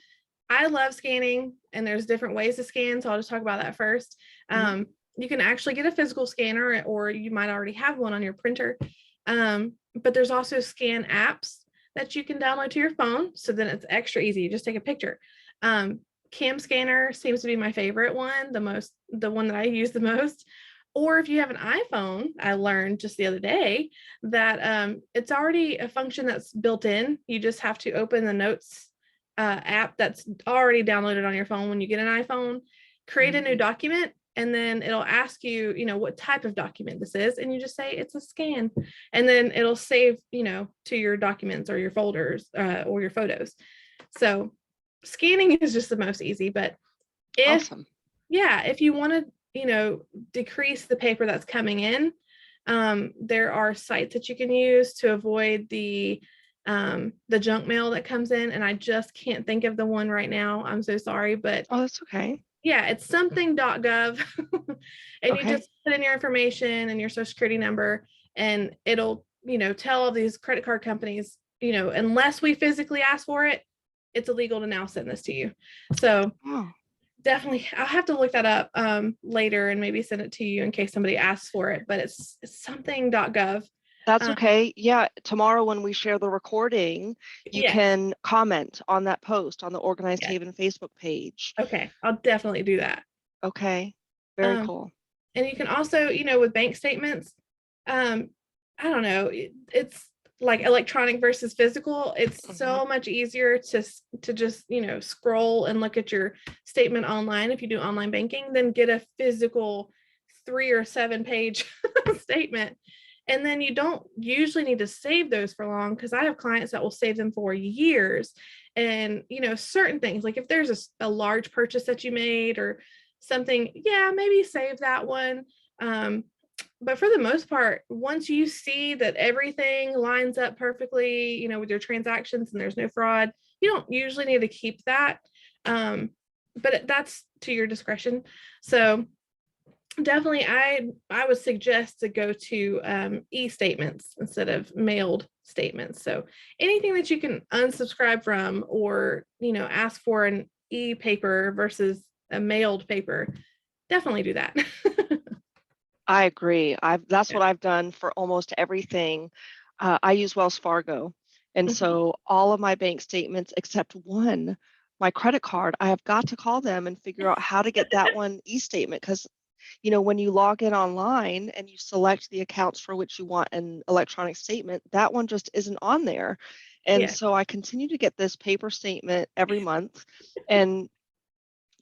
I love scanning, and there's different ways to scan. So I'll just talk about that first. Mhm. You can actually get a physical scanner, or you might already have one on your printer. But there's also scan apps that you can download to your phone. So then it's extra easy. You just take a picture. Um, Cam Scanner seems to be my favorite one, the one that I use the most. Or if you have an iPhone, I learned just the other day that it's already a function that's built in. You just have to open the Notes app that's already downloaded on your phone when you get an iPhone, create a new Mhm. document, and then it'll ask you, what type of document this is, and you just say it's a scan, and then it'll save, to your documents or your folders or your photos. So scanning is just the most easy, but if Awesome. yeah, if you want to, decrease the paper that's coming in, there are sites that you can use to avoid the junk mail that comes in. And I just can't think of the one right now. I'm so sorry, but Oh, that's okay. yeah, it's something.gov. And you Okay. just put in your information and your social security number, and it'll, tell all these credit card companies, unless we physically ask for it, it's illegal to now send this to you. So Oh. definitely, I'll have to look that up later and maybe send it to you in case somebody asks for it, but it's something.gov. That's Um, okay. Yeah, tomorrow when we share the recording, you yes, can comment on that post on the Organized yes. Haven Facebook page. Okay, I'll definitely do that. Okay, very Um, cool. and you can also, with bank statements, um, I don't know, it's like electronic versus physical. It's Mhm. so much easier to just, scroll and look at your statement online if you do online banking than get a physical 3 or 7 page statement. And then you don't usually need to save those for long, because I have clients that will save them for years. And, certain things, like if there's a large purchase that you made or something, yeah, maybe save that one. Um, but for the most part, once you see that everything lines up perfectly, with your transactions and there's no fraud, you don't usually need to keep that. But that's to your discretion. So definitely, I would suggest to go to e-statements instead of mailed statements. So anything that you can unsubscribe from, or ask for an e-paper versus a mailed paper, definitely do that. I agree. That's Yeah. what I've done for almost everything. I use Wells Fargo, and Mhm. so all of my bank statements except one, my credit card, I have got to call them and figure out how to get that one e-statement because when you log in online and you select the accounts for which you want an electronic statement, that one just isn't on there. And Yeah. so I continue to get this paper statement every month. And,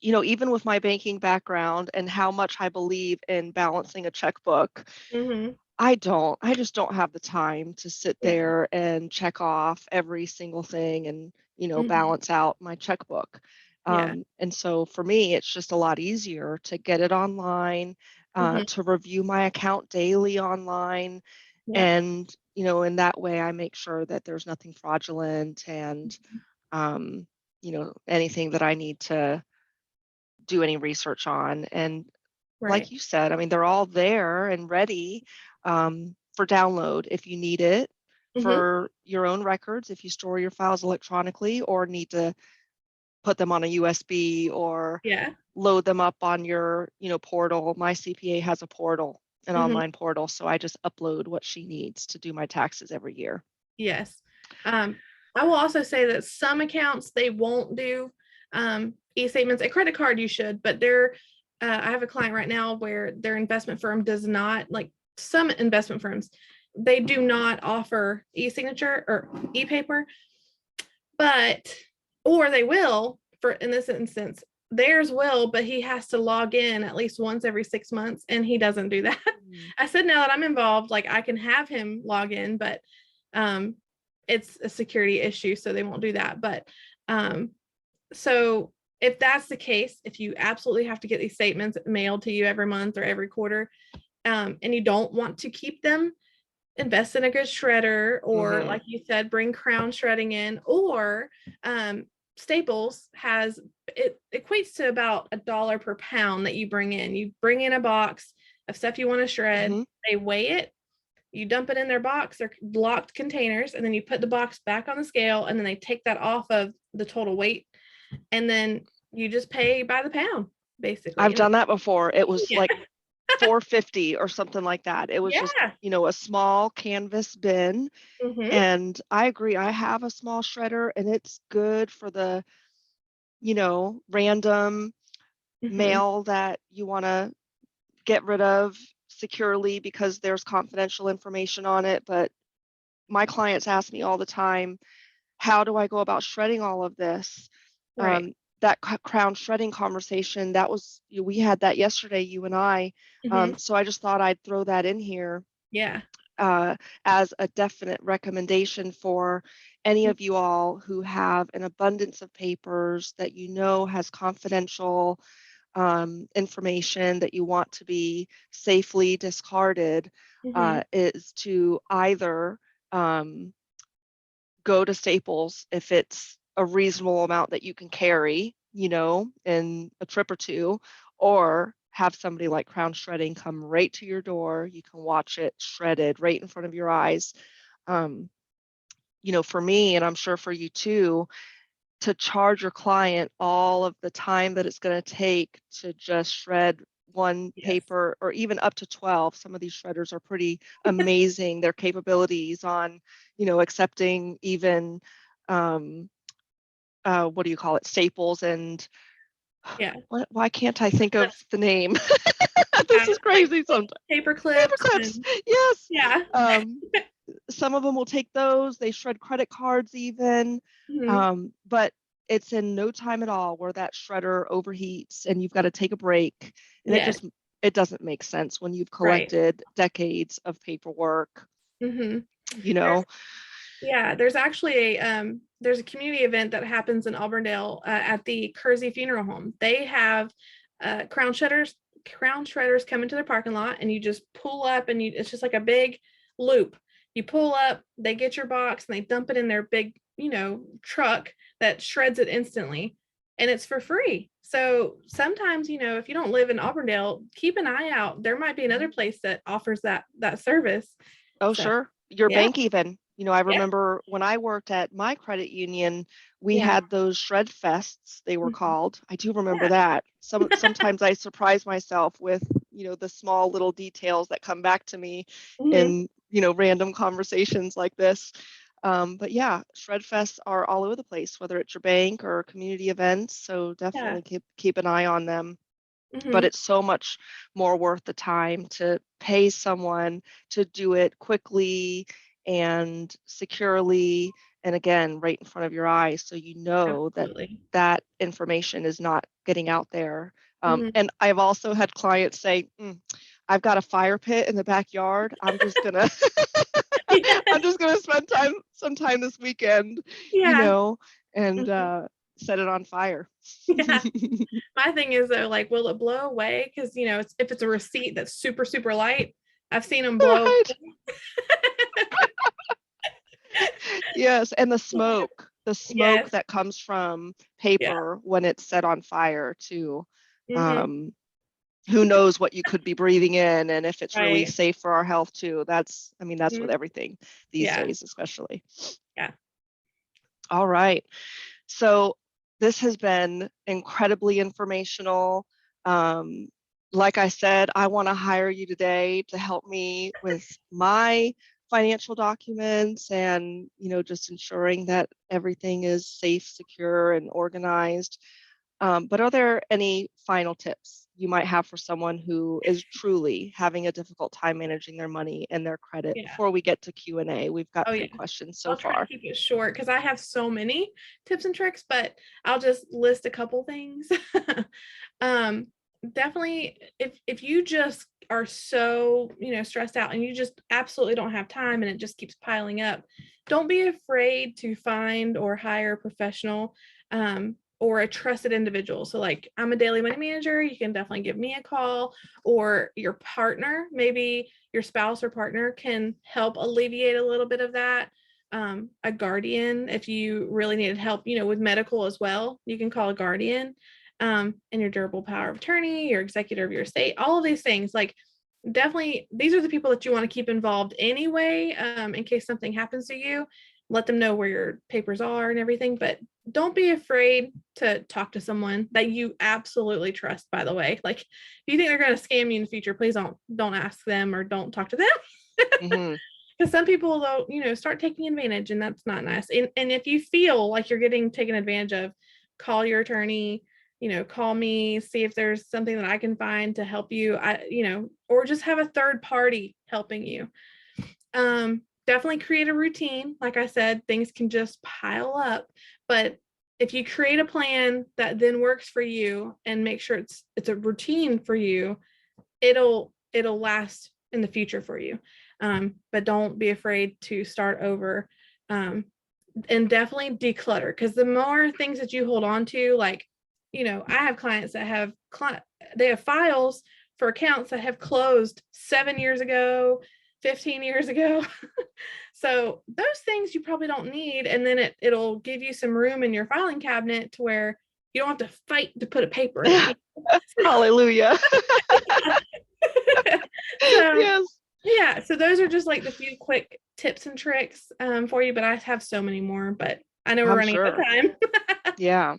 even with my banking background and how much I believe in balancing a checkbook, Hmm. I just don't have the time to sit Yeah. there and check off every single thing and, Hmm. balance out my checkbook. Yeah. And so for me, it's just a lot easier to get it online, Hmm. to review my account daily online. Yeah. And, in that way, I make sure that there's nothing fraudulent and, um, anything that I need to do any research on. And like Right. you said, I mean, they're all there and ready for download if you need it Hmm. for your own records, if you store your files electronically or need to put them on a USB or Yeah. load them up on your, portal. My CPA has a portal, an Hmm. online portal, so I just upload what she needs to do my taxes every year. Yes. Um, I will also say that some accounts they won't do e-statements. A credit card you should, but they're I have a client right now where their investment firm does not, like some investment firms, they do not offer e-signature or e-paper, but, or they will, for in this instance, theirs will, but he has to log in at least once every 6 months, and he doesn't do that. I said, now that I'm involved, like I can have him log in, but it's a security issue, so they won't do that. But so if that's the case, if you absolutely have to get these statements mailed to you every month or every quarter, and you don't want to keep them, invest in a good shredder, or like you said, bring Crown Shredding in, or Staples has, it equates to about $1 per pound that you bring in. You bring in a box of stuff you want to shred, they weigh it, you dump it in their box, they're locked containers, and then you put the box back on the scale, and then they take that off of the total weight, and then you just pay by the pound, basically. I've done that before. It was Yeah. like $4.50 or something like that. It was just, a small canvas bin. And I agree. I have a small shredder, and it's good for the, random mail that you want to get rid of securely because there's confidential information on it. But my clients ask me all the time, how do I go about shredding all of this? Right. That Crown Shredding conversation, we had that yesterday, you and I. So I just thought I'd throw that in here. Yeah. As a definite recommendation for any of you all who have an abundance of papers that has confidential information that you want to be safely discarded, is to either go to Staples if it's a reasonable amount that you can carry, in a trip or two, or have somebody like Crown Shredding come right to your door. You can watch it shredded right in front of your eyes. For me, and I'm sure for you too, to charge your client all of the time that it's going to take to just shred one paper, or even up to 12. Some of these shredders are pretty amazing. Their capabilities on, accepting even, what do you call it? Staples and why can't I think of the name? This is crazy. Like Sometimes paper clips. Yes. Yeah. Some of them will take those. They shred credit cards even. But it's in no time at all where that shredder overheats and you've got to take a break. And it doesn't make sense when you've collected decades of paperwork. There's actually there's a community event that happens in Auburndale at the Kersey Funeral Home. They have crown shredders come into their parking lot, and you just pull up, and it's just like a big loop. You pull up, they get your box, and they dump it in their big, truck that shreds it instantly, and it's for free. So sometimes, if you don't live in Auburndale, keep an eye out. There might be another place that offers that service. Oh, sure. Your bank even. I remember when I worked at my credit union, we had those shred fests, they were called. I do remember that. Sometimes I surprise myself with, the small little details that come back to me in, random conversations like this. But yeah, shred fests are all over the place, whether it's your bank or community events. So definitely keep an eye on them. But it's so much more worth the time to pay someone to do it quickly and securely, and again, right in front of your eyes, so that information is not getting out there. And I've also had clients say, I've got a fire pit in the backyard. I'm just gonna spend some time this weekend, and set it on fire. My thing is though, like, will it blow away? Because if it's a receipt that's super, super light, I've seen them blow. Right. Yes, and the smoke that comes from paper when it's set on fire too. Who knows what you could be breathing in, and if it's really safe for our health too. That's with everything these days, especially. All right. So this has been incredibly informational. Like I said, I want to hire you today to help me with my financial documents and, just ensuring that everything is safe, secure, and organized. But are there any final tips you might have for someone who is truly having a difficult time managing their money and their credit Yeah. before we get to Q&A? We've got Oh, 3 yeah. questions so I'll try to far. keep it short because I have so many tips and tricks, but I'll just list a couple things. um, Definitely, if you just are so, stressed out and you just absolutely don't have time and it just keeps piling up, don't be afraid to find or hire a professional, or a trusted individual. So like, I'm a daily money manager, you can definitely give me a call, or your partner, maybe your spouse or partner can help alleviate a little bit of that. A guardian, if you really needed help, with medical as well, you can call a guardian. And your durable power of attorney, your executor of your estate, all of these things. Like, definitely, these are the people that you want to keep involved anyway, in case something happens to you. Let them know where your papers are and everything, but don't be afraid to talk to someone that you absolutely trust, by the way. Like, if you think they're going to scam you in the future, please don't ask them or don't talk to them. Mhm. Because some people, though, start taking advantage, and that's not nice. And if you feel like you're getting taken advantage of, call your attorney, call me, see if there's something that I can find to help you, or just have a third party helping you. Definitely create a routine. Like I said, things can just pile up, but if you create a plan that then works for you and make sure it's a routine for you, it'll last in the future for you. But don't be afraid to start over, and definitely declutter, because the more things that you hold on to, like, I have clients that have they have files for accounts that have closed 7 years ago, 15 years ago. So those things you probably don't need, and then it'll give you some room in your filing cabinet to where you don't have to fight to put a paper in. Hallelujah. So Yes. yeah, so those are just like the few quick tips and tricks, for you, but I have so many more, but I know we're I'm running out of sure. time. Yeah.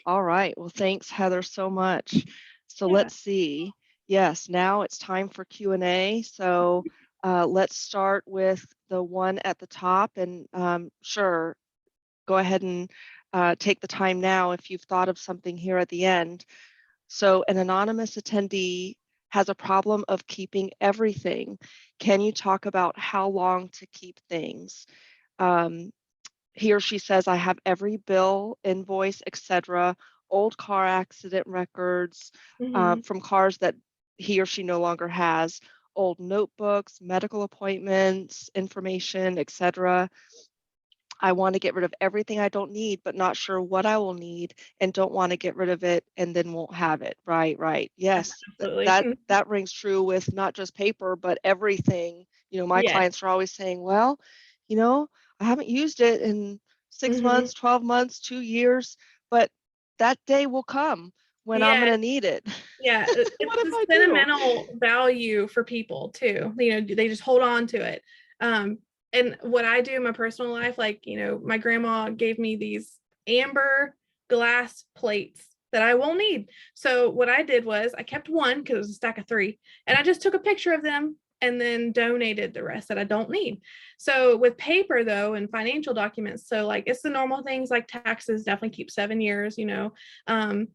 All right. Well, thanks, Heather, so much. So Yeah. let's see. Yes, now it's time for Q&A. So let's start with the one at the top. And sure, go ahead and take the time now if you've thought of something here at the end. So an anonymous attendee has a problem of keeping everything. Can you talk about how long to keep things? Um, he or she says, I have every bill, invoice, etc., old car accident records Mhm. from cars that he or she no longer has, old notebooks, medical appointments, information, etc. I want to get rid of everything I don't need, but not sure what I will need and don't want to get rid of it and then won't have it. Right, right. Yes, Absolutely. that rings true with not just paper, but everything. My Yes. clients are always saying, well, you know, I haven't used it in 6 Mhm. months, 12 months, 2 years, but that day will come when I'm going Yeah. to need it. Yeah. What It's if the I do? sentimental value for people too. They just hold on to it. Um, and what I do in my personal life, like, my grandma gave me these amber glass plates that I won't need. So what I did was I kept one because it was a stack of 3, and I just took a picture of them and then donated the rest that I don't need. So with paper though, and financial documents, so like it's the normal things like taxes definitely keep 7 years. Um,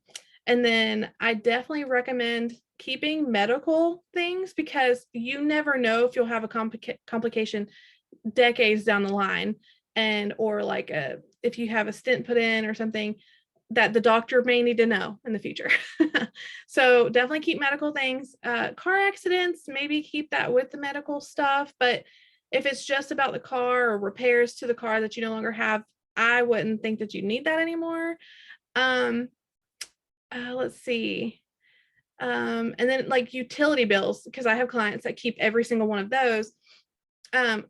and then I definitely recommend keeping medical things, because you never know if you'll have a complication decades down the line, and or like if you have a stent put in or something that the doctor may need to know in the future. So definitely keep medical things. Car accidents, maybe keep that with the medical stuff, but if it's just about the car or repairs to the car that you no longer have, I wouldn't think that you need that anymore. um let's see. And then like utility bills, because I have clients that keep every single one of those. Um,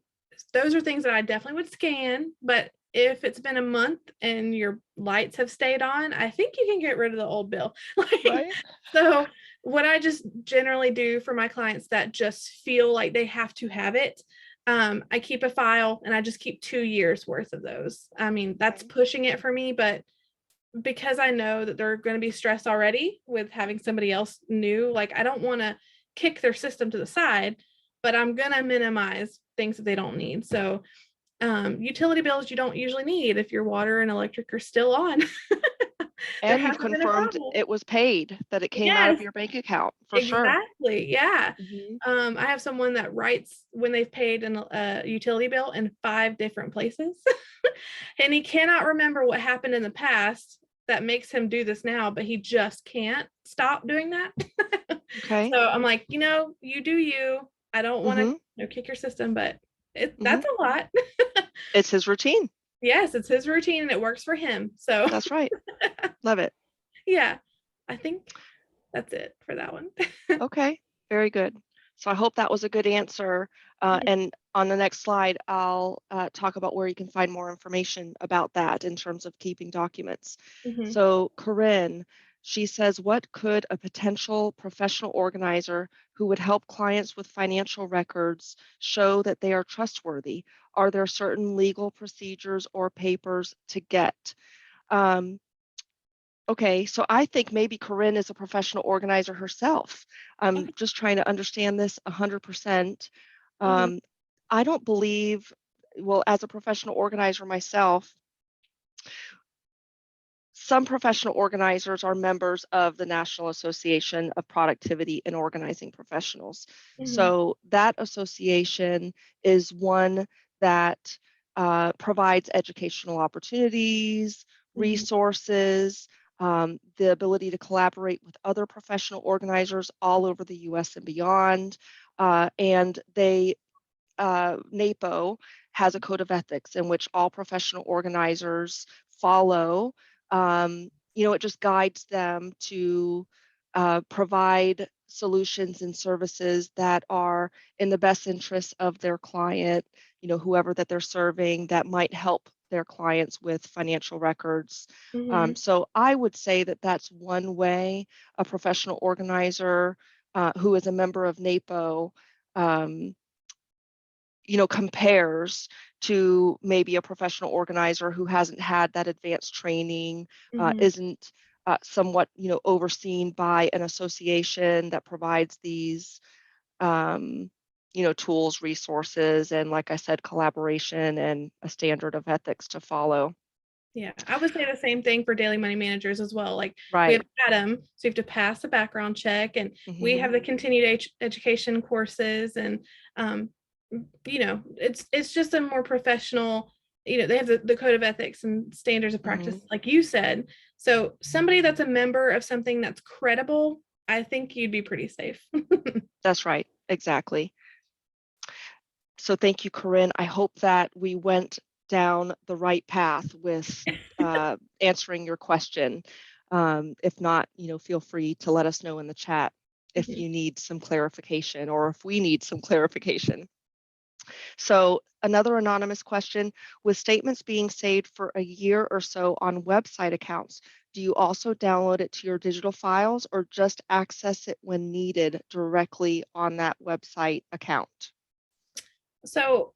those are things that I definitely would scan, but if it's been a month and your lights have stayed on, I think you can get rid of the old bill. Like, Right? so what I just generally do for my clients that just feel like they have to have it, I keep a file and I just keep 2 years worth of those. I mean, that's Okay. pushing it for me, but because I know that they're going to be stressed already with having somebody else new, like I don't want to kick their system to the side, but I'm going to minimize things that they don't need. So, utility bills you don't usually need if your water and electric are still on. there And you've hasn't been a confirmed problem. it was paid, that it came out of Yes, your bank account, for sure. exactly. Yeah. Mhm. I have someone that writes when they've paid a utility bill in 5 different places. And he cannot remember what happened in the past that makes him do this now, but he just can't stop doing that. Okay. So I'm like, you do you. I don't want Mhm. to kick your system, but Mhm. that's a lot. It's his routine. Yes, it's his routine and it works for him. So That's right. Love it. yeah, I think that's it for that one. Okay, very good. So I hope that was a good answer. And on the next slide, I'll talk about where you can find more information about that in terms of keeping documents. Mhm, So Corinne, she says, what could a potential professional organizer who would help clients with financial records show that they are trustworthy? Are there certain legal procedures or papers to get? Um, Okay, so I think maybe Corinne is a professional organizer herself. I'm okay. just trying to understand this 100%. Mhm, Um, I don't believe, well, as a professional organizer myself, some professional organizers are members of the National Association of Productivity and Organizing Professionals. mhm, So that association is one that provides educational opportunities, mhm, resources, the ability to collaborate with other professional organizers all over the US and beyond. And they NAPO has a code of ethics in which all professional organizers follow. It just guides them to provide solutions and services that are in the best interest of their client, whoever that they're serving, that might help their clients with financial records. mhm. So I would say that that's one way a professional organizer who is a member of NAPO um, compares to maybe a professional organizer who hasn't had that advanced training, Mhm. isn't somewhat, overseen by an association that provides these, tools, resources, and like I said, collaboration and a standard of ethics to follow. Yeah, I would say the same thing for daily money managers as well. Like we have Right. Adam, so you have to pass a background check, and we Hmm. have the continued education courses, and it's just a more professional. They have the code of ethics and standards of Hmm. practice, like you said. So somebody that's a member of something that's credible, I think you'd be pretty safe. That's right. Exactly. So thank you, Corinne. I hope that we went down the right path with answering your question. If not, feel free to let us know in the chat if Mhm. you need some clarification or if we need some clarification. So another anonymous question, with statements being saved for a year or so on website accounts, do you also download it to your digital files or just access it when needed directly on that website account? So,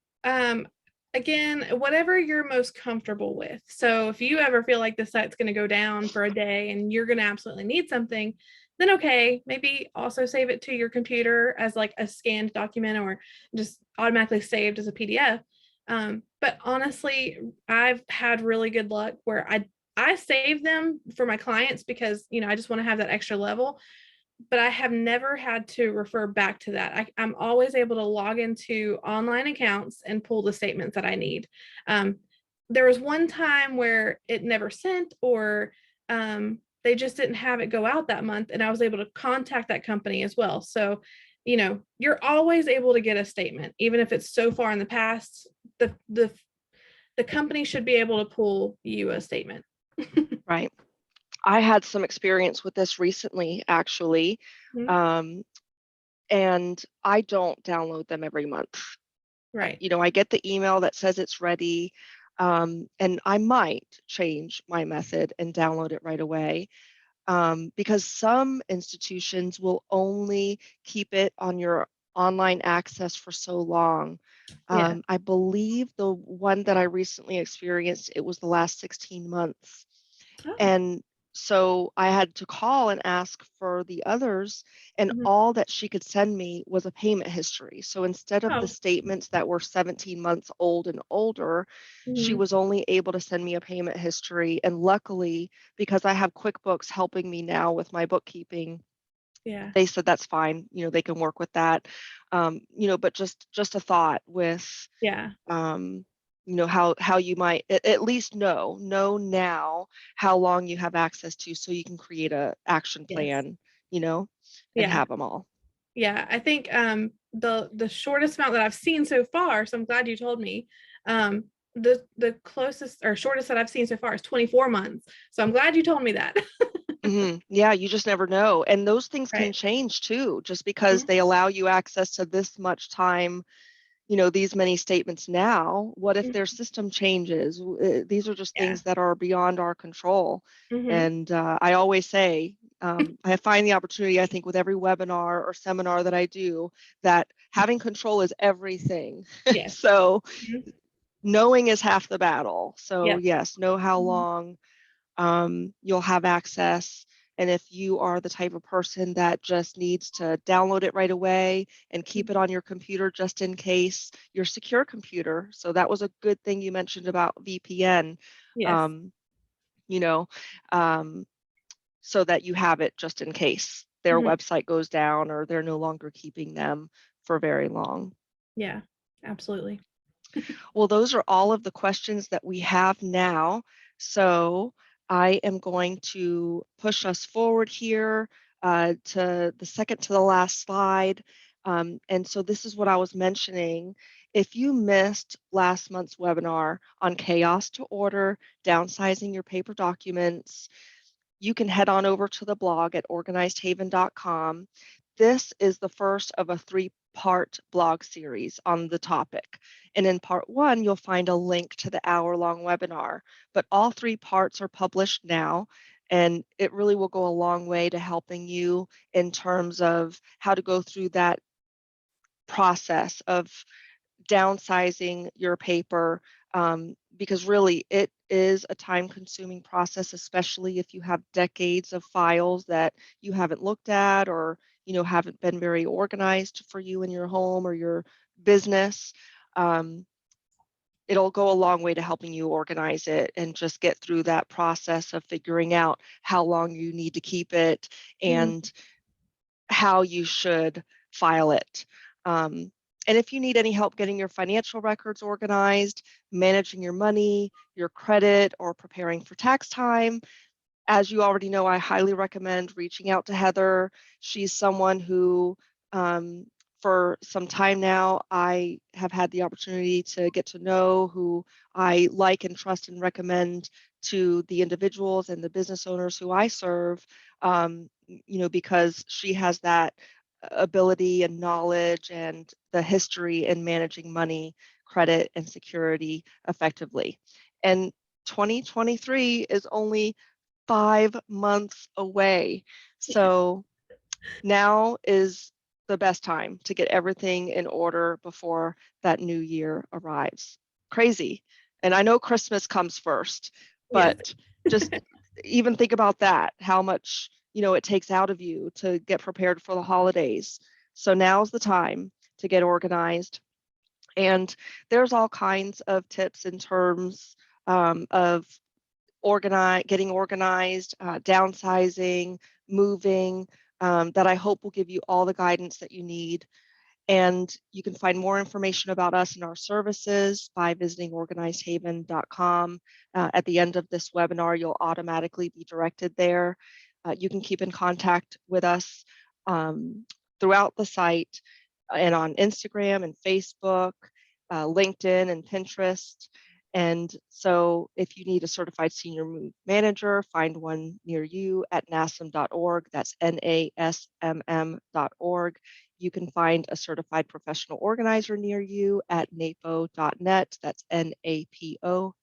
again, whatever you're most comfortable with. So, if you ever feel like the site's going to go down for a day and you're going to absolutely need something, then okay, maybe also save it to your computer as like a scanned document or just automatically saved as a PDF. But honestly, I've had really good luck where I save them for my clients because I just want to have that extra level, but I have never had to refer back to that. I'm always able to log into online accounts and pull the statements that I need. Um, there was one time where it never sent, or they just didn't have it go out that month, and I was able to contact that company as well. So, you're always able to get a statement, even if it's so far in the past. The company should be able to pull you a statement. Right. I had some experience with this recently, actually, Mhm. um, and I don't download them every month. Right. I get the email that says it's ready, and I might change my method and download it right away because some institutions will only keep it on your online access for so long. Yeah. I believe the one that I recently experienced, it was the last 16 months. Oh. And So I had to call and ask for the others, and Mhm. all that she could send me was a payment history. So instead of the Oh. statements that were 17 months old and older, she Mhm. was only able to send me a payment history. And luckily, because I have QuickBooks helping me now with my bookkeeping, Yeah. they said that's fine. They can work with that. But just a thought with Yeah. how you might at least know now how long you have access to, so you can create a action Yes. plan, you know and Yeah. have them all. Yeah. I think the shortest amount that I've seen so far, so I'm glad you told me. Um the closest or shortest that I've seen so far is 24 months. So I'm glad you told me that. Yeah, you just never know, and those things can Right. change too, just because Mhm. they allow you access to this much time, these many statements now. What if their Mhm. system changes? These are just Yeah. things that are beyond our control. Mhm. And I always say, I find the opportunity, I think, with every webinar or seminar that I do, that having control is everything. Yes. So Mhm. knowing is half the battle. So Yep. yes, know how Mhm. long you'll have access. And if you are the type of person that just needs to download it right away and keep it Mhm. on your computer just in case, your secure computer. So that was a good thing you mentioned about VPN, Yes. um, you know, um, so that you have it just in case their Mhm. website goes down or they're no longer keeping them for very long. Yeah. Absolutely. Well, those are all of the questions that we have now. So I am going to push us forward here to the second to the last slide. And so this is what I was mentioning. If you missed last month's webinar on chaos to order, downsizing your paper documents, you can head on over to the blog at organizedhaven.com. This is the first of a three-part blog series on the topic. And in part one, you'll find a link to the hour-long webinar. But all three parts are published now, and it really will go a long way to helping you in terms of how to go through that process of downsizing your paper, because really it is a time consuming process, especially if you have decades of files that you haven't looked at, or haven't been very organized for you in your home or your business. um, it'll go a long way to helping you organize it and just get through that process of figuring out how long you need to keep it Mhm. and how you should file it. And if you need any help getting your financial records organized, managing your money, your credit, or preparing for tax time, as you already know, I highly recommend reaching out to Heather. She's someone who, um, for some time now, I have had the opportunity to get to know, who I like and trust and recommend to the individuals and the business owners who I serve, because she has that ability and knowledge and the history in managing money, credit, and security effectively. And 2023 is only 5 months away. So now is the best time to get everything in order before that new year arrives. Crazy. And I know Christmas comes first, Yes. but just even think about that, how much, it takes out of you to get prepared for the holidays. So now's the time to get organized. And there's all kinds of tips in terms of getting organized, downsizing, moving, that I hope will give you all the guidance that you need. And you can find more information about us and our services by visiting organizedhaven.com. At the end of this webinar, you'll automatically be directed there. You can keep in contact with us throughout the site and on Instagram and Facebook, LinkedIn and Pinterest. And so if you need a certified senior manager, find one near you at nasm.org. That's NASMM.org. You can find a certified professional organizer near you at napo.net. That's NAPO.net.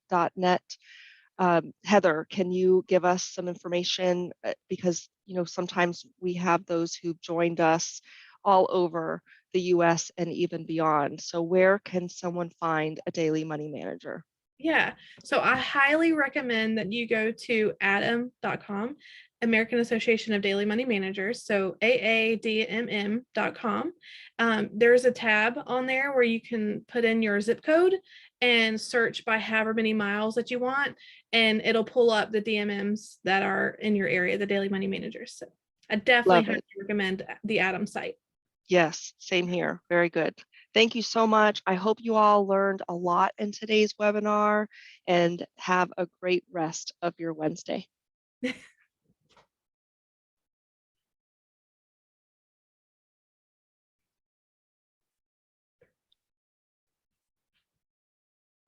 Heather, can you give us some information? Because, sometimes we have those who've joined us all over the US and even beyond. So where can someone find a daily money manager? Yeah. So I highly recommend that you go to ADAM.com, American Association of Daily Money Managers. So AADMM.com. There's a tab on there where you can put in your zip code and search by however many miles that you want, and it'll pull up the DMMs that are in your area, the daily money managers. So I definitely Love highly it. recommend the ADAM site. Yes, same here. Very good. Thank you so much. I hope you all learned a lot in today's webinar and have a great rest of your Wednesday.